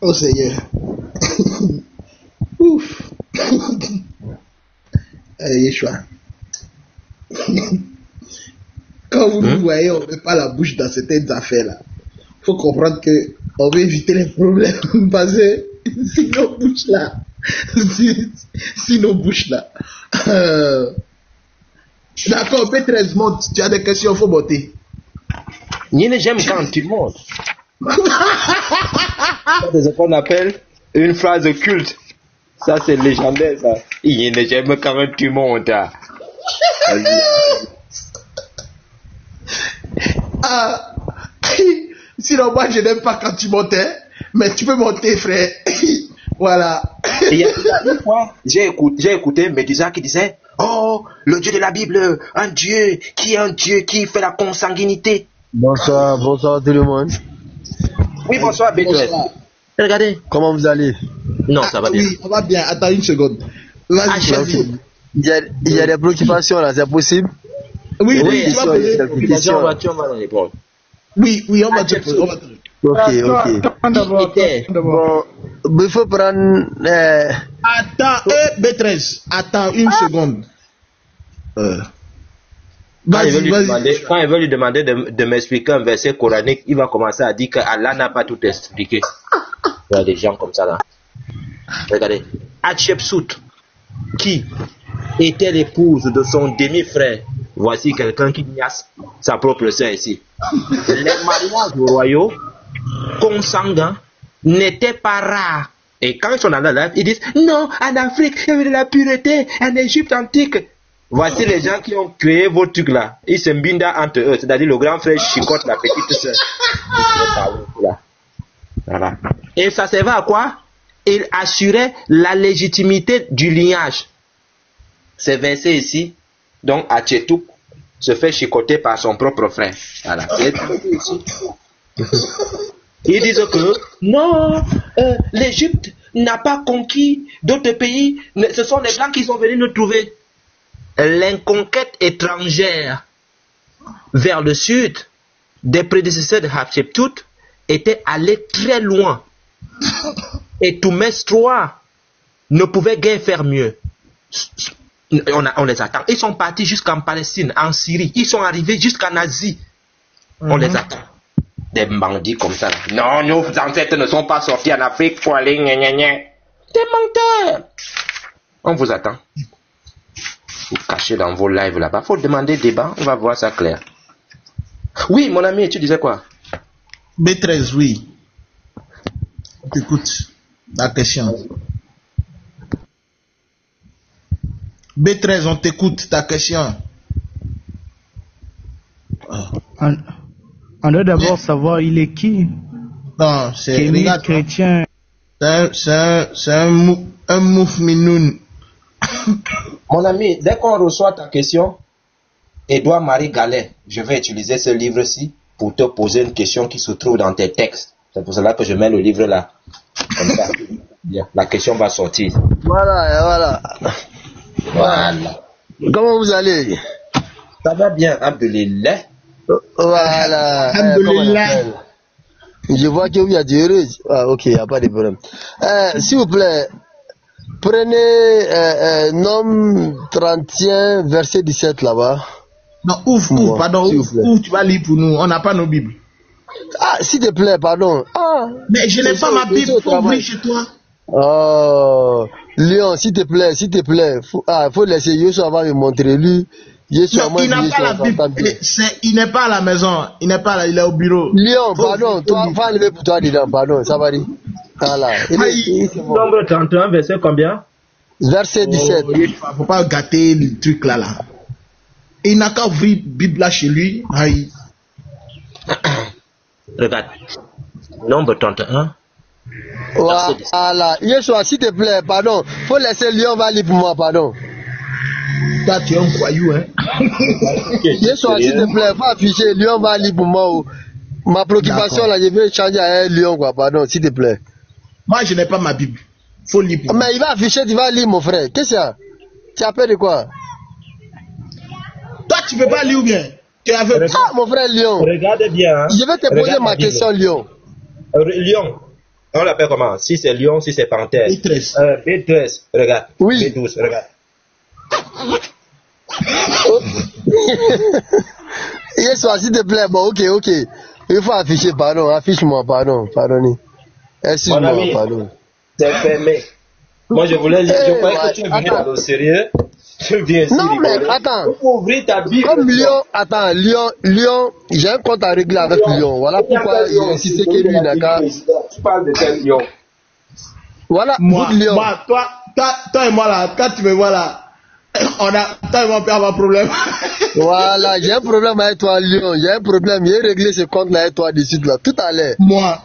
Oh Seigneur. Ouf. Yeshua. Quand vous nous voyez, on ne met pas la bouche dans certaines affaires-là. Il faut comprendre que on veut éviter les problèmes parce que si nos bouches-là. D'accord, P13 monte. Tu as des questions, il faut monter. J'aime quand tu montes. C'est ce qu'on appelle une phrase culte. Ça, c'est légendaire, ça. J'aime quand tu montes. Sinon, moi, je n'aime pas quand tu montes, hein, mais tu peux monter, frère. Voilà. Et une fois, j'ai écouté Médusa qui disait, oh, le Dieu de la Bible, un Dieu qui fait la consanguinité. Bonsoir tout le monde. Oui, bonsoir, Bétouès. Regardez. Comment vous allez? Non, ça va bien. Oui, ça va bien. Attends une seconde. Vas-y. Il y a des préoccupations là, c'est possible? Oui, tu vas poser. Oui, on va te poser. Ok. Bon, il faut prendre. Attends, B13. Attends une seconde. Quand il veut lui demander de m'expliquer un verset coranique, il va commencer à dire qu'Allah n'a pas tout expliqué. Il y a des gens comme ça là. Regardez. Hatshepsut, qui était l'épouse de son demi-frère. Voici quelqu'un qui niasse sa propre sœur ici. Les mariages royaux consanguins n'étaient pas rares. Et quand ils sont dans la live, ils disent non, en Afrique, il y avait de la pureté, en Égypte antique. Voici les gens qui ont créé vos trucs là. Ils se mbindent entre eux. C'est-à-dire le grand frère chicote la petite sœur. Voilà. Et ça servait à quoi? Il assurait la légitimité du lignage. C'est versé ici. Donc Hatshepsut se fait chicoter par son propre frère. Voilà. Ils disent que non, l'Égypte n'a pas conquis d'autres pays. Ce sont les Blancs qui sont venus nous trouver. L'inconquête étrangère vers le sud des prédécesseurs de Hatshepsut était allée très loin. Et Thutmès III ne pouvait guère faire mieux. On les attend. Ils sont partis jusqu'en Palestine, en Syrie. Ils sont arrivés jusqu'en Asie. On les attend. Des bandits comme ça. Non, nos ancêtres ne sont pas sortis en Afrique pour aller gna gna gna. Des menteurs. On vous attend. Vous cachez dans vos lives là-bas. Faut demander débat. On va voir ça clair. Oui, mon ami, tu disais quoi? B13, oui. Écoute la question. B13, on t'écoute ta question. On doit d'abord savoir il est qui. Non, c'est Kémy chrétien. C'est un moufminoun. Mon ami, dès qu'on reçoit ta question, Édouard-Marie Gallet, je vais utiliser ce livre-ci pour te poser une question qui se trouve dans tes textes. C'est pour cela que je mets le livre là. Comme ça. Bien. La question va sortir. Voilà. Comment vous allez? Ça va bien, Abdelillah. Voilà. Alhamdulillah. Je vois que vous y a du heureux. Ah, ok, il n'y a pas de problème. S'il vous plaît, prenez Nom 31, verset 17 là-bas. Non, ouf, pardon, ouf, tu vas lire pour nous. On n'a pas nos Bibles. Ah, s'il te plaît, pardon. Ah, mais je n'ai pas ma Bible, il faut ouvrir chez toi. Oh, Léon, s'il te plaît. Faut laisser Yoshua va me montrer lui. Non, il n'a pas la Bible. Il n'est pas à la maison. Il n'est pas là, il est au bureau. Léon, pardon, toi, va enlever pour toi dedans, pardon, ça va dire. Voilà. Nombre 31, verset combien? Verset 17. Il ne faut pas gâter le truc là. Il n'a qu'à ouvrir la Bible là chez lui. Aïe. Regarde. Nombre 31. Voilà. Yeshua, s'il te plaît, pardon. Faut laisser Léon va lire pour moi, pardon. Toi, tu es un croyou, hein. Yeshua, s'il te plaît, faut afficher Léon va lire pour moi. Ma préoccupation là, je vais changer à un Léon, quoi, pardon, s'il te plaît. Moi, je n'ai pas ma Bible. Faut lire pour moi. Mais il va afficher, tu vas lire, mon frère. Qu'est-ce que c'est? Tu as peur de quoi? Toi, tu ne peux pas lire ou bien? Ah, mon frère Léon. Regarde bien. Hein. Je vais te poser ma question, Léon. Léon. On l'appelle comment? Si c'est lion, si c'est panthère. B13. B13, regarde. Oui. B12, regarde. Yeshua, s'il te plaît, bon, ok. Il faut afficher, pardon, affiche-moi, pardon. Excuse-moi, pardon. C'est fermé. Moi, je croyais que tu venais dans le sérieux. Tu viens ici. Non, mais attends. Il faut ouvrir ta Bible. Comme Lion, j'ai un compte à régler avec Lion. Voilà pourquoi il insiste que lui n'a qu'à. Tu parles de quel Lion? Voilà, moi, Lion. Toi et moi là, quand tu me vois là, toi et moi on peut avoir un problème. Voilà, j'ai un problème avec toi, Lion. J'ai un problème. J'ai réglé ce compte là avec toi de suite là, tout à l'heure. Moi.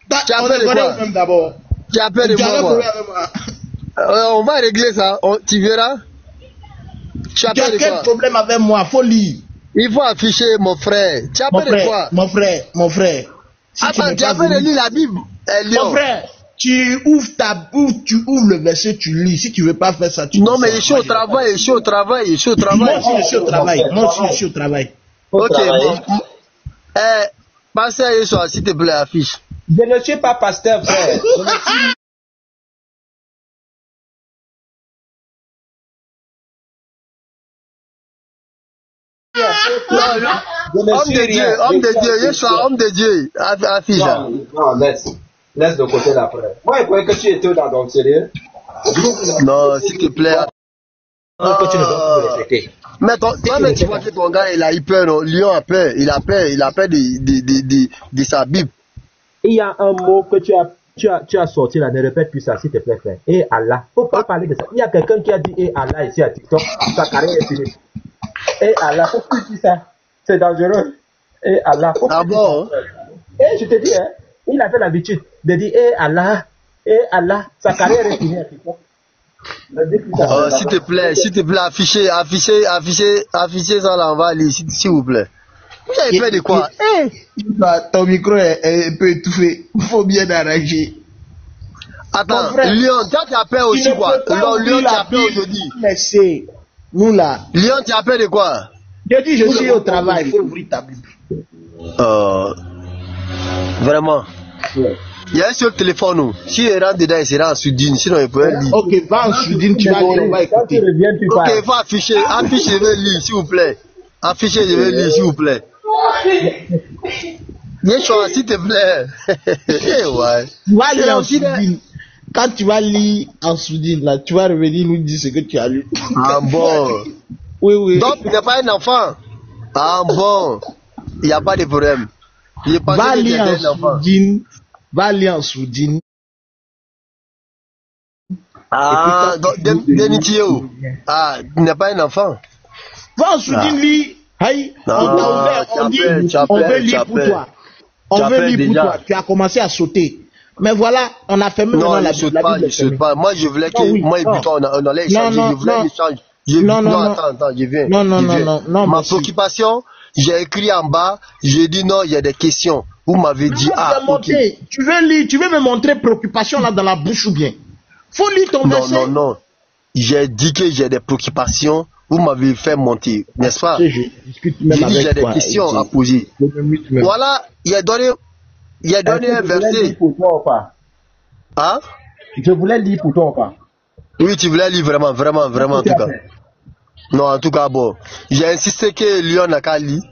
Tu as peur de quoi? Même d'abord. Tu as peur de moi? On va régler ça. Tu verras. Tu as quel problème avec moi? Faut lire. Il faut afficher, mon frère. Tu as peur de quoi? Mon frère. Si attends, tu as peur de lire la Bible, Mon frère, tu ouvres le verset, tu lis. Si tu veux pas faire ça, tu non, mais je suis au travail. Moi aussi, je suis au travail. Ok, bon. Pasteur Yeshua, s'il te plaît, affiche. Je ne suis pas pasteur, frère. Homme de Dieu, Yeshua, homme de Dieu, affiche. Non, laisse de côté la frère. Moi, je croyais que tu étais dans ton sérieux. Non, s'il te plaît. Que tu ne dois pas me répéter. Mais toi-même, tu vois que ton gars, il a eu peur, non? Lion a peur, il a peur de sa Bible. Il y a un mot que tu as tu as sorti là, ne répète plus ça, s'il te plaît, frère. Et Allah, faut pas parler de ça. Il y a quelqu'un qui a dit et Allah ici à TikTok, sa carrière est finie. Et Allah, faut plus dire ça. C'est dangereux. Et Allah, faut plus bon? Et je te dis, hein, il a fait l'habitude de dire et Allah, sa carrière est finie à TikTok. S'il te plaît, affichez ça là, on va aller, s'il vous plaît. Vous avez peur de quoi? Ton micro est un peu étouffé. Il faut bien arranger. Attends, Lyon, toi tu as peur aussi quoi? Lyon, tu as peur aujourd'hui. Mais c'est nous là. Lyon, tu as peur de quoi? Je dis, je suis au travail, il faut ouvrir ta Bible. Vraiment. Il y a un seul téléphone, nous. Si il rentre dedans, il sera en soudine, sinon il peut lire. Ok, va en soudine, tu vas lire, on va écouter. Ok, il faut afficher, je vais lire, s'il vous plaît. Afficher, je vais lire, s'il vous plaît. Yeshua, s'il te plaît. Ouais. Tu vas lire en soudine. Quand tu vas lire en soudine, là, tu vas revenir nous dire ce que tu as lu. Ah bon. Oui. Donc, tu n'es pas un enfant. Ah bon. Il n'y a pas de problème. Va lire en soudine. Va lire en soudine. Ah, donc, Denitio. Ah, tu n'es pas un enfant. Va en soudine, lis. Aïe, on t'a ouvert, on dit, on veut lire pour toi. On veut lire pour toi. Tu as commencé à sauter. Mais voilà, on a fermé maintenant la Bible. Non, je ne saute pas. Moi, je voulais que, moi et Buton, on allait échanger. Je voulais l'échange. Non, attends, je viens. Non. Ma préoccupation, j'ai écrit en bas, j'ai dit non, il y a des questions. Vous m'avez dit, ok. Tu veux lire, tu veux me montrer préoccupation là dans la bouche ou bien? Faut lire ton verset. Non. J'ai dit que j'ai des préoccupations. Vous m'avez fait monter, n'est-ce pas? J'ai dit j'ai des questions à poser. Voilà, il a donné un verset. Pour toi ou pas? Hein? Je voulais lire pour toi ou pas? Oui, tu voulais lire vraiment, en tout cas. Non, en tout cas, bon. J'ai insisté que Lyon n'a qu'à lire.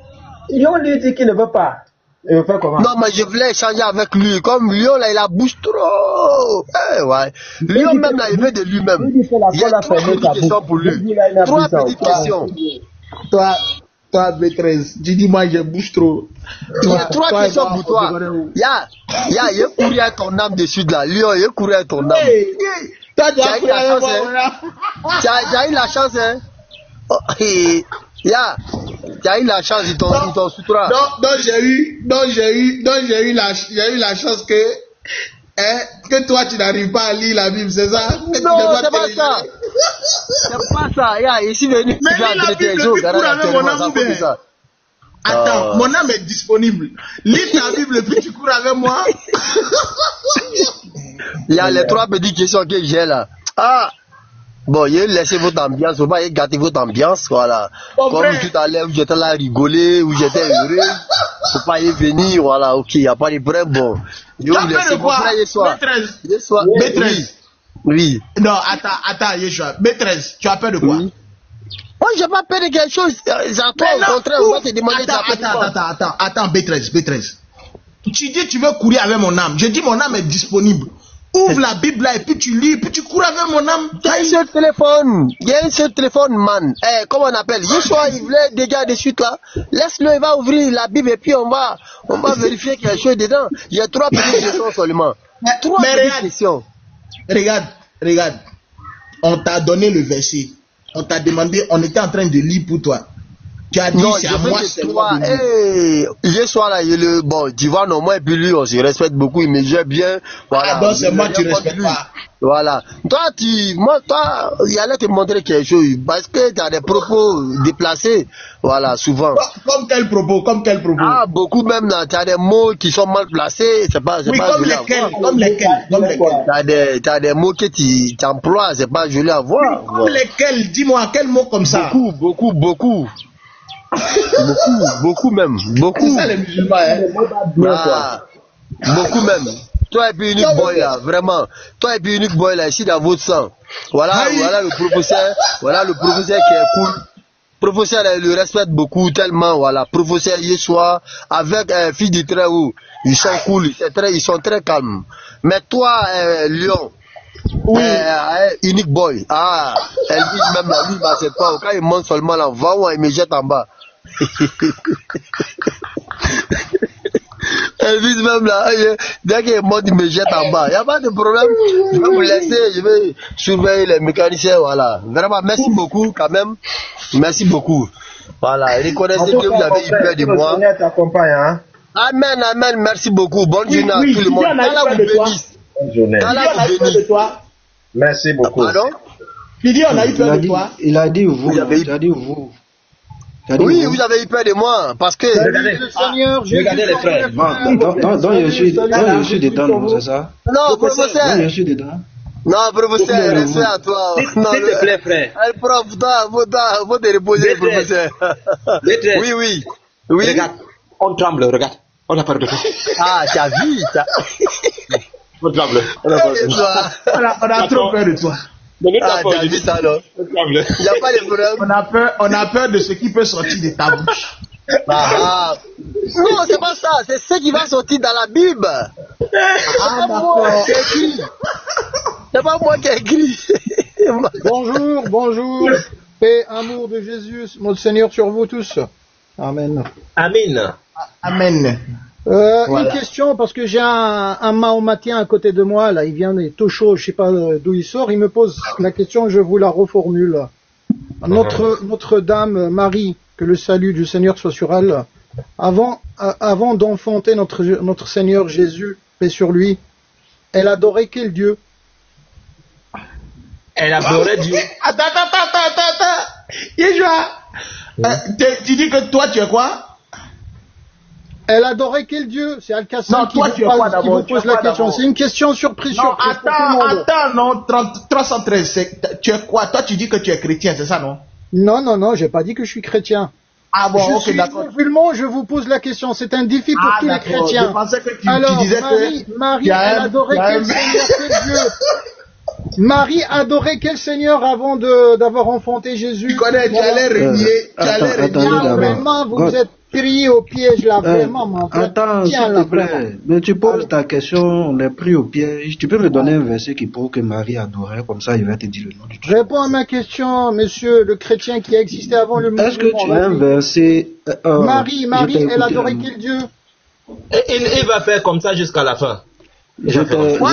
Lyon lui dit qu'il ne veut pas. Il veut faire comment? Non, mais je voulais échanger avec lui. Comme Lyon, là, il a bouge trop. Ouais. Lyon, même, là, il veut de lui-même. Il y a 3 petites questions pour lui. 3 petites questions. Toi, maîtresse, tu dis, moi, je bouge trop. Il y a 3 questions pour toi. Il est couru à ton âme dessus, là. Lyon, il est couru à ton âme. Toi, tu as eu la chance, hein. Tu as eu la chance, hein. Tu as eu la chance, ils t'ont sutura. Donc j'ai eu la chance que toi tu n'arrives pas à lire la Bible, c'est ça? Non, c'est pas ça. C'est pas ça. Ici venu. Mais lis la Bible, tu cours avec mon âme bien. Attends, mon âme est disponible. Lis ta Bible et puis tu cours avec moi. Il y a les 3 petites questions que j'ai là. Bon, laissez votre ambiance, faut pas gâter votre ambiance, voilà. Comme tout à l'heure, où j'étais là à rigoler, où j'étais heureux, faut pas y venir, voilà, ok, y a pas de problème, bon. Tu as peur de quoi? Maîtresse. Oui. Non, attends, Yeshua. Maîtresse, tu as peur de quoi? Oui. Moi, j'ai pas peur de quelque chose. J'attends, au contraire, on va te demander Attends, maîtresse. Tu dis tu veux courir avec mon âme. Je dis mon âme est disponible. Ouvre la Bible là et puis tu lis, puis tu cours avec mon âme. Il y a un seul téléphone, man. Comment on appelle? Yeshua, il voulait déjà de suite là. Laisse-le, il va ouvrir la Bible et puis on va vérifier qu'il y a quelque chose dedans. Il y a 3 petites questions seulement. 3 petites questions. Regarde. On t'a donné le verset. On t'a demandé, on était en train de lire pour toi. Tu as dit c'est à moi, c'est toi. Hier soir là, bon, tu vois, non, moi et puis lui, on se respecte beaucoup, il me gère bien. Voilà. Donc c'est moi qui respecte pas. Voilà. Toi, il allait te montrer quelque chose, parce que tu as des propos déplacés, voilà, souvent. Comme quel propos? Beaucoup même, là, tu as des mots qui sont mal placés, c'est pas joli. Comme lesquels? Tu as des mots que tu emploies, c'est pas joli à voir. Comme lesquels? Dis-moi, quel mot comme ça? Beaucoup. Beaucoup même. C'est ça les musulmans, hein? Beaucoup même. Toi et puis Unique Boy là, vraiment. Toi et puis Unique Boy là, ici dans votre sang. Voilà le professeur. Voilà le professeur qui est cool. Professeur, il le respecte beaucoup, tellement, voilà. Professeur Yeshua, avec un fils de très haut. Ils sont cool, ils sont très calmes. Mais toi, Lyon, Unique Boy, elle dit même la lui, c'est pas. Quand il monte seulement là, il me jette en bas. Elvis même là, dès qu'il est mort, il me jette en bas. Il n'y a pas de problème. Je vais vous laisser, je vais surveiller les mécaniciens, voilà. Vraiment, merci beaucoup quand même. Merci beaucoup. Voilà, reconnaissez que vous avez eu peur de moi. Hein? Amen, amen, merci beaucoup. Bonne journée à tout le monde. Allah vous bénisse. Bonne journée. Allah vous bénisse. Merci beaucoup. Pardon? Didi, on a eu peur de toi. Il a dit vous. Vous avez eu- Il a dit vous. Oui, vous avez eu peur de moi parce que. Regardez, regardez les frères. Donc je suis dedans, non, c'est ça? Non, professeur. Donc je suis dedans. Non, professeur, respect à toi. Non, S'il te plaît, frère. prof, faut te reposer, professeur. Oui, oui. Oui. Regarde, on tremble, regarde. On a peur de toi. Ah, tu as vu, On tremble. On a peur de toi. On a trop peur de toi. Ah, tu as vu ça, non? On tremble. Il n'y a pas de problème. On a peur de ce qui peut sortir de ta bouche. Ah. Non, c'est pas ça. C'est ce qui va sortir dans la Bible. Ah, d'accord. C'est pas moi qui ai écrit. Bonjour. Paix, amour de Jésus, notre Seigneur sur vous tous. Amen. Amen. Amen. Une question, parce que j'ai un mahomatien à côté de moi, là, il vient, il est tout chaud, je sais pas d'où il sort, il me pose la question, je vous la reformule. Notre-Dame Marie, que le salut du Seigneur soit sur elle, avant d'enfanter notre Seigneur Jésus, paix sur lui, elle adorait quel Dieu? Elle adorait Dieu. Attends. Yeshua, tu dis que toi, tu es quoi? Elle adorait quel Dieu? C'est Al-Kassim qui vous pose la question. C'est une question surprise. Non, attends, non, 313, tu es quoi? Toi, tu dis que tu es chrétien, c'est ça, non? Non, j'ai pas dit que je suis chrétien. Ah bon, je ok, suis d'accord. musulman, je vous pose la question. C'est un défi pour tous les chrétiens. Je pensais que tu Alors, disais Marie, elle adorait quel Seigneur, quel Dieu? Marie adorait quel Seigneur avant d'avoir enfanté Jésus? Tu connais, tu allais renier. Vraiment, vous êtes pris au piège là, vraiment, mon frère. Attends, s'il te plaît. Mais tu poses ta question, on est pris au piège. Tu peux me donner un verset qui prouve que Marie adorait, comme ça il va te dire le nom du Dieu. Réponds à ma question, monsieur, le chrétien qui a existé avant le musulman. Est-ce que tu as un verset... Marie, elle adorait quel Dieu? Il va faire comme ça jusqu'à la fin. Je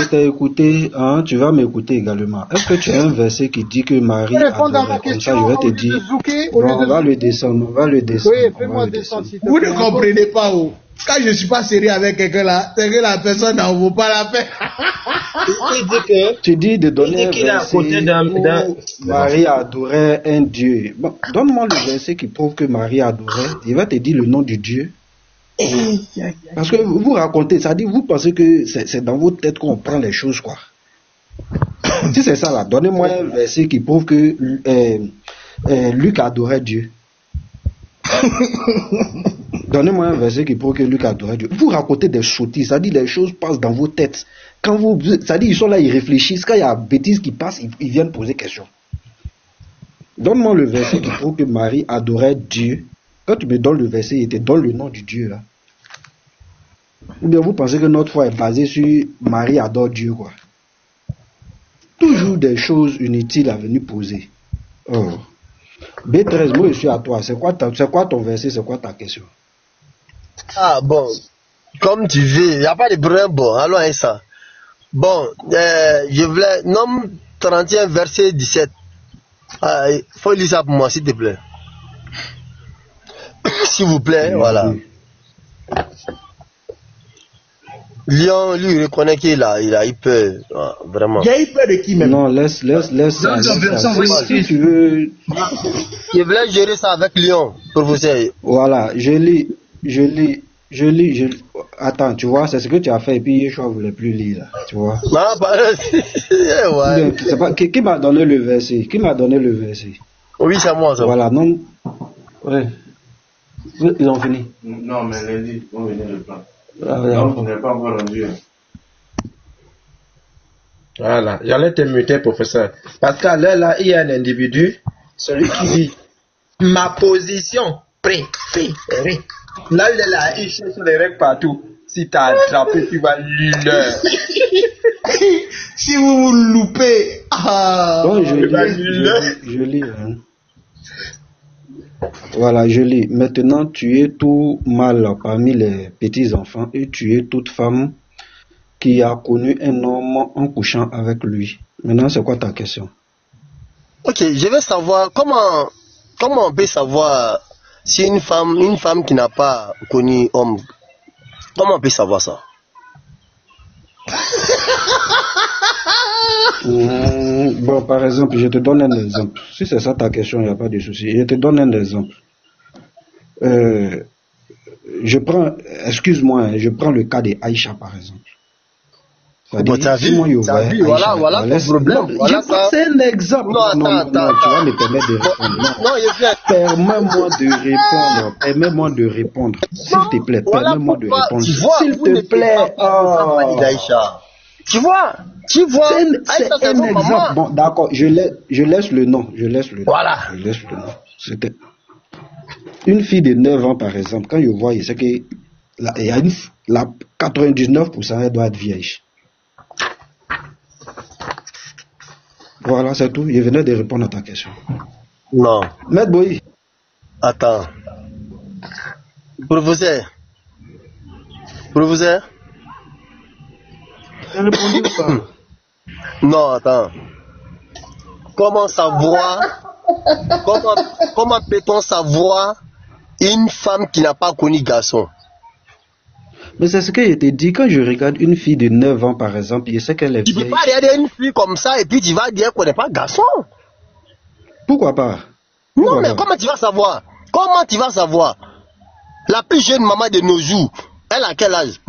t'ai écouté, hein, tu vas m'écouter également. Est-ce que tu as un verset qui dit que Marie adorait, comme ça il va te dire... On va le descendre. Oui, fais-moi descendre s'il te plaît. Vous ne comprenez pas où. Quand je ne suis pas sérieux avec quelqu'un là, c'est que la personne n'en vaut pas la peine. Il dit que... Tu dis de donner un qu'il est à côté d'un... Marie adorait un Dieu. Bon, donne-moi le verset qui prouve que Marie adorait. Il va te dire le nom du Dieu. Parce que vous racontez, ça dit, vous pensez que c'est dans votre tête qu'on prend les choses, quoi. Si c'est ça là, donnez-moi un verset qui prouve que Luc adorait Dieu. Donnez-moi un verset qui prouve que Luc adorait Dieu. Vous racontez des sottises, ça dit les choses passent dans vos têtes. Quand ça dit ils sont là, ils réfléchissent, quand il y a bêtises qui passent, ils viennent poser question. Donne-moi le verset qui prouve que Marie adorait Dieu. Quand tu me donnes le verset, il te donne le nom du Dieu là. Ou bien vous pensez que notre foi est basée sur Marie adore Dieu, quoi. Toujours des choses inutiles à venir poser. Oh. B13, moi je suis à toi. C'est quoi ton verset, c'est quoi ta question? Ah bon, comme tu veux, il n'y a pas de problème. Bon, allons à ça. Bon, je voulais, Nombre 31, verset 17. Il faut lire ça pour moi, s'il te plaît. S'il vous plaît, voilà. Lion, lui, il reconnaît qu'il a eu peur. Vraiment. Il a eu peur de qui même? Non, laisse. Si tu veux. Je voulais gérer ça avec Lion, professeur. Voilà, je lis. Attends, tu vois, c'est ce que tu as fait et puis Yeshua ne voulait plus lire, là, tu vois. Non, ouais. C'est pas, qui m'a donné le verset? Oui, c'est moi, ça. Voilà, non. Ouais. Ils ont fini. Non, mais lundi, on venait le plan. Non, on n'est pas encore rendu. Voilà, j'allais te muter, professeur. Parce qu'à l'heure là, il y a un individu, celui qui dit ma position préférée. Là, il est là, il cherche les règles partout. Si t'as attrapé, tu vas l'heure. Si vous loupez, bon, je lis. Hein. Voilà, je lis. Maintenant, tu es tout mâle parmi les petits-enfants et tu es toute femme qui a connu un homme en couchant avec lui. Maintenant, c'est quoi ta question? Ok, je veux savoir comment on peut savoir si une femme qui n'a pas connu homme, comment on peut savoir ça? Bon, par exemple, je te donne un exemple. Si c'est ça ta question, il n'y a pas de souci. Je te donne un exemple. Excuse-moi, je prends le cas de Aïcha, par exemple. Bon, t'as vu, voilà ton problème. Voilà ça. C'est un exemple. Non, tu vas me permettre de répondre. Non, Permets-moi de répondre. S'il te plaît, permets-moi de répondre. S'il te plaît. Tu vois. C'est un exemple. Bon, d'accord, je laisse le nom. Voilà. Je laisse le nom. C'était une fille de 9 ans, par exemple. Quand je vois, c'est que il y a 99%, elle doit être vieille. Voilà, c'est tout. Je venais de répondre à ta question. Non. Maître Boy. Attends. Professeur. J'ai répondu ou pas? Non, attends. Comment peut-on savoir une femme qui n'a pas connu garçon? Mais c'est ce que je t'ai dit. Quand je regarde une fille de 9 ans, par exemple, je sais qu'elle est vieille. Tu ne peux pas regarder une fille comme ça et puis tu vas dire qu'on n'est pas garçon. Pourquoi pas? Non, mais comment tu vas savoir? La plus jeune maman de nos jours, elle a quel âge?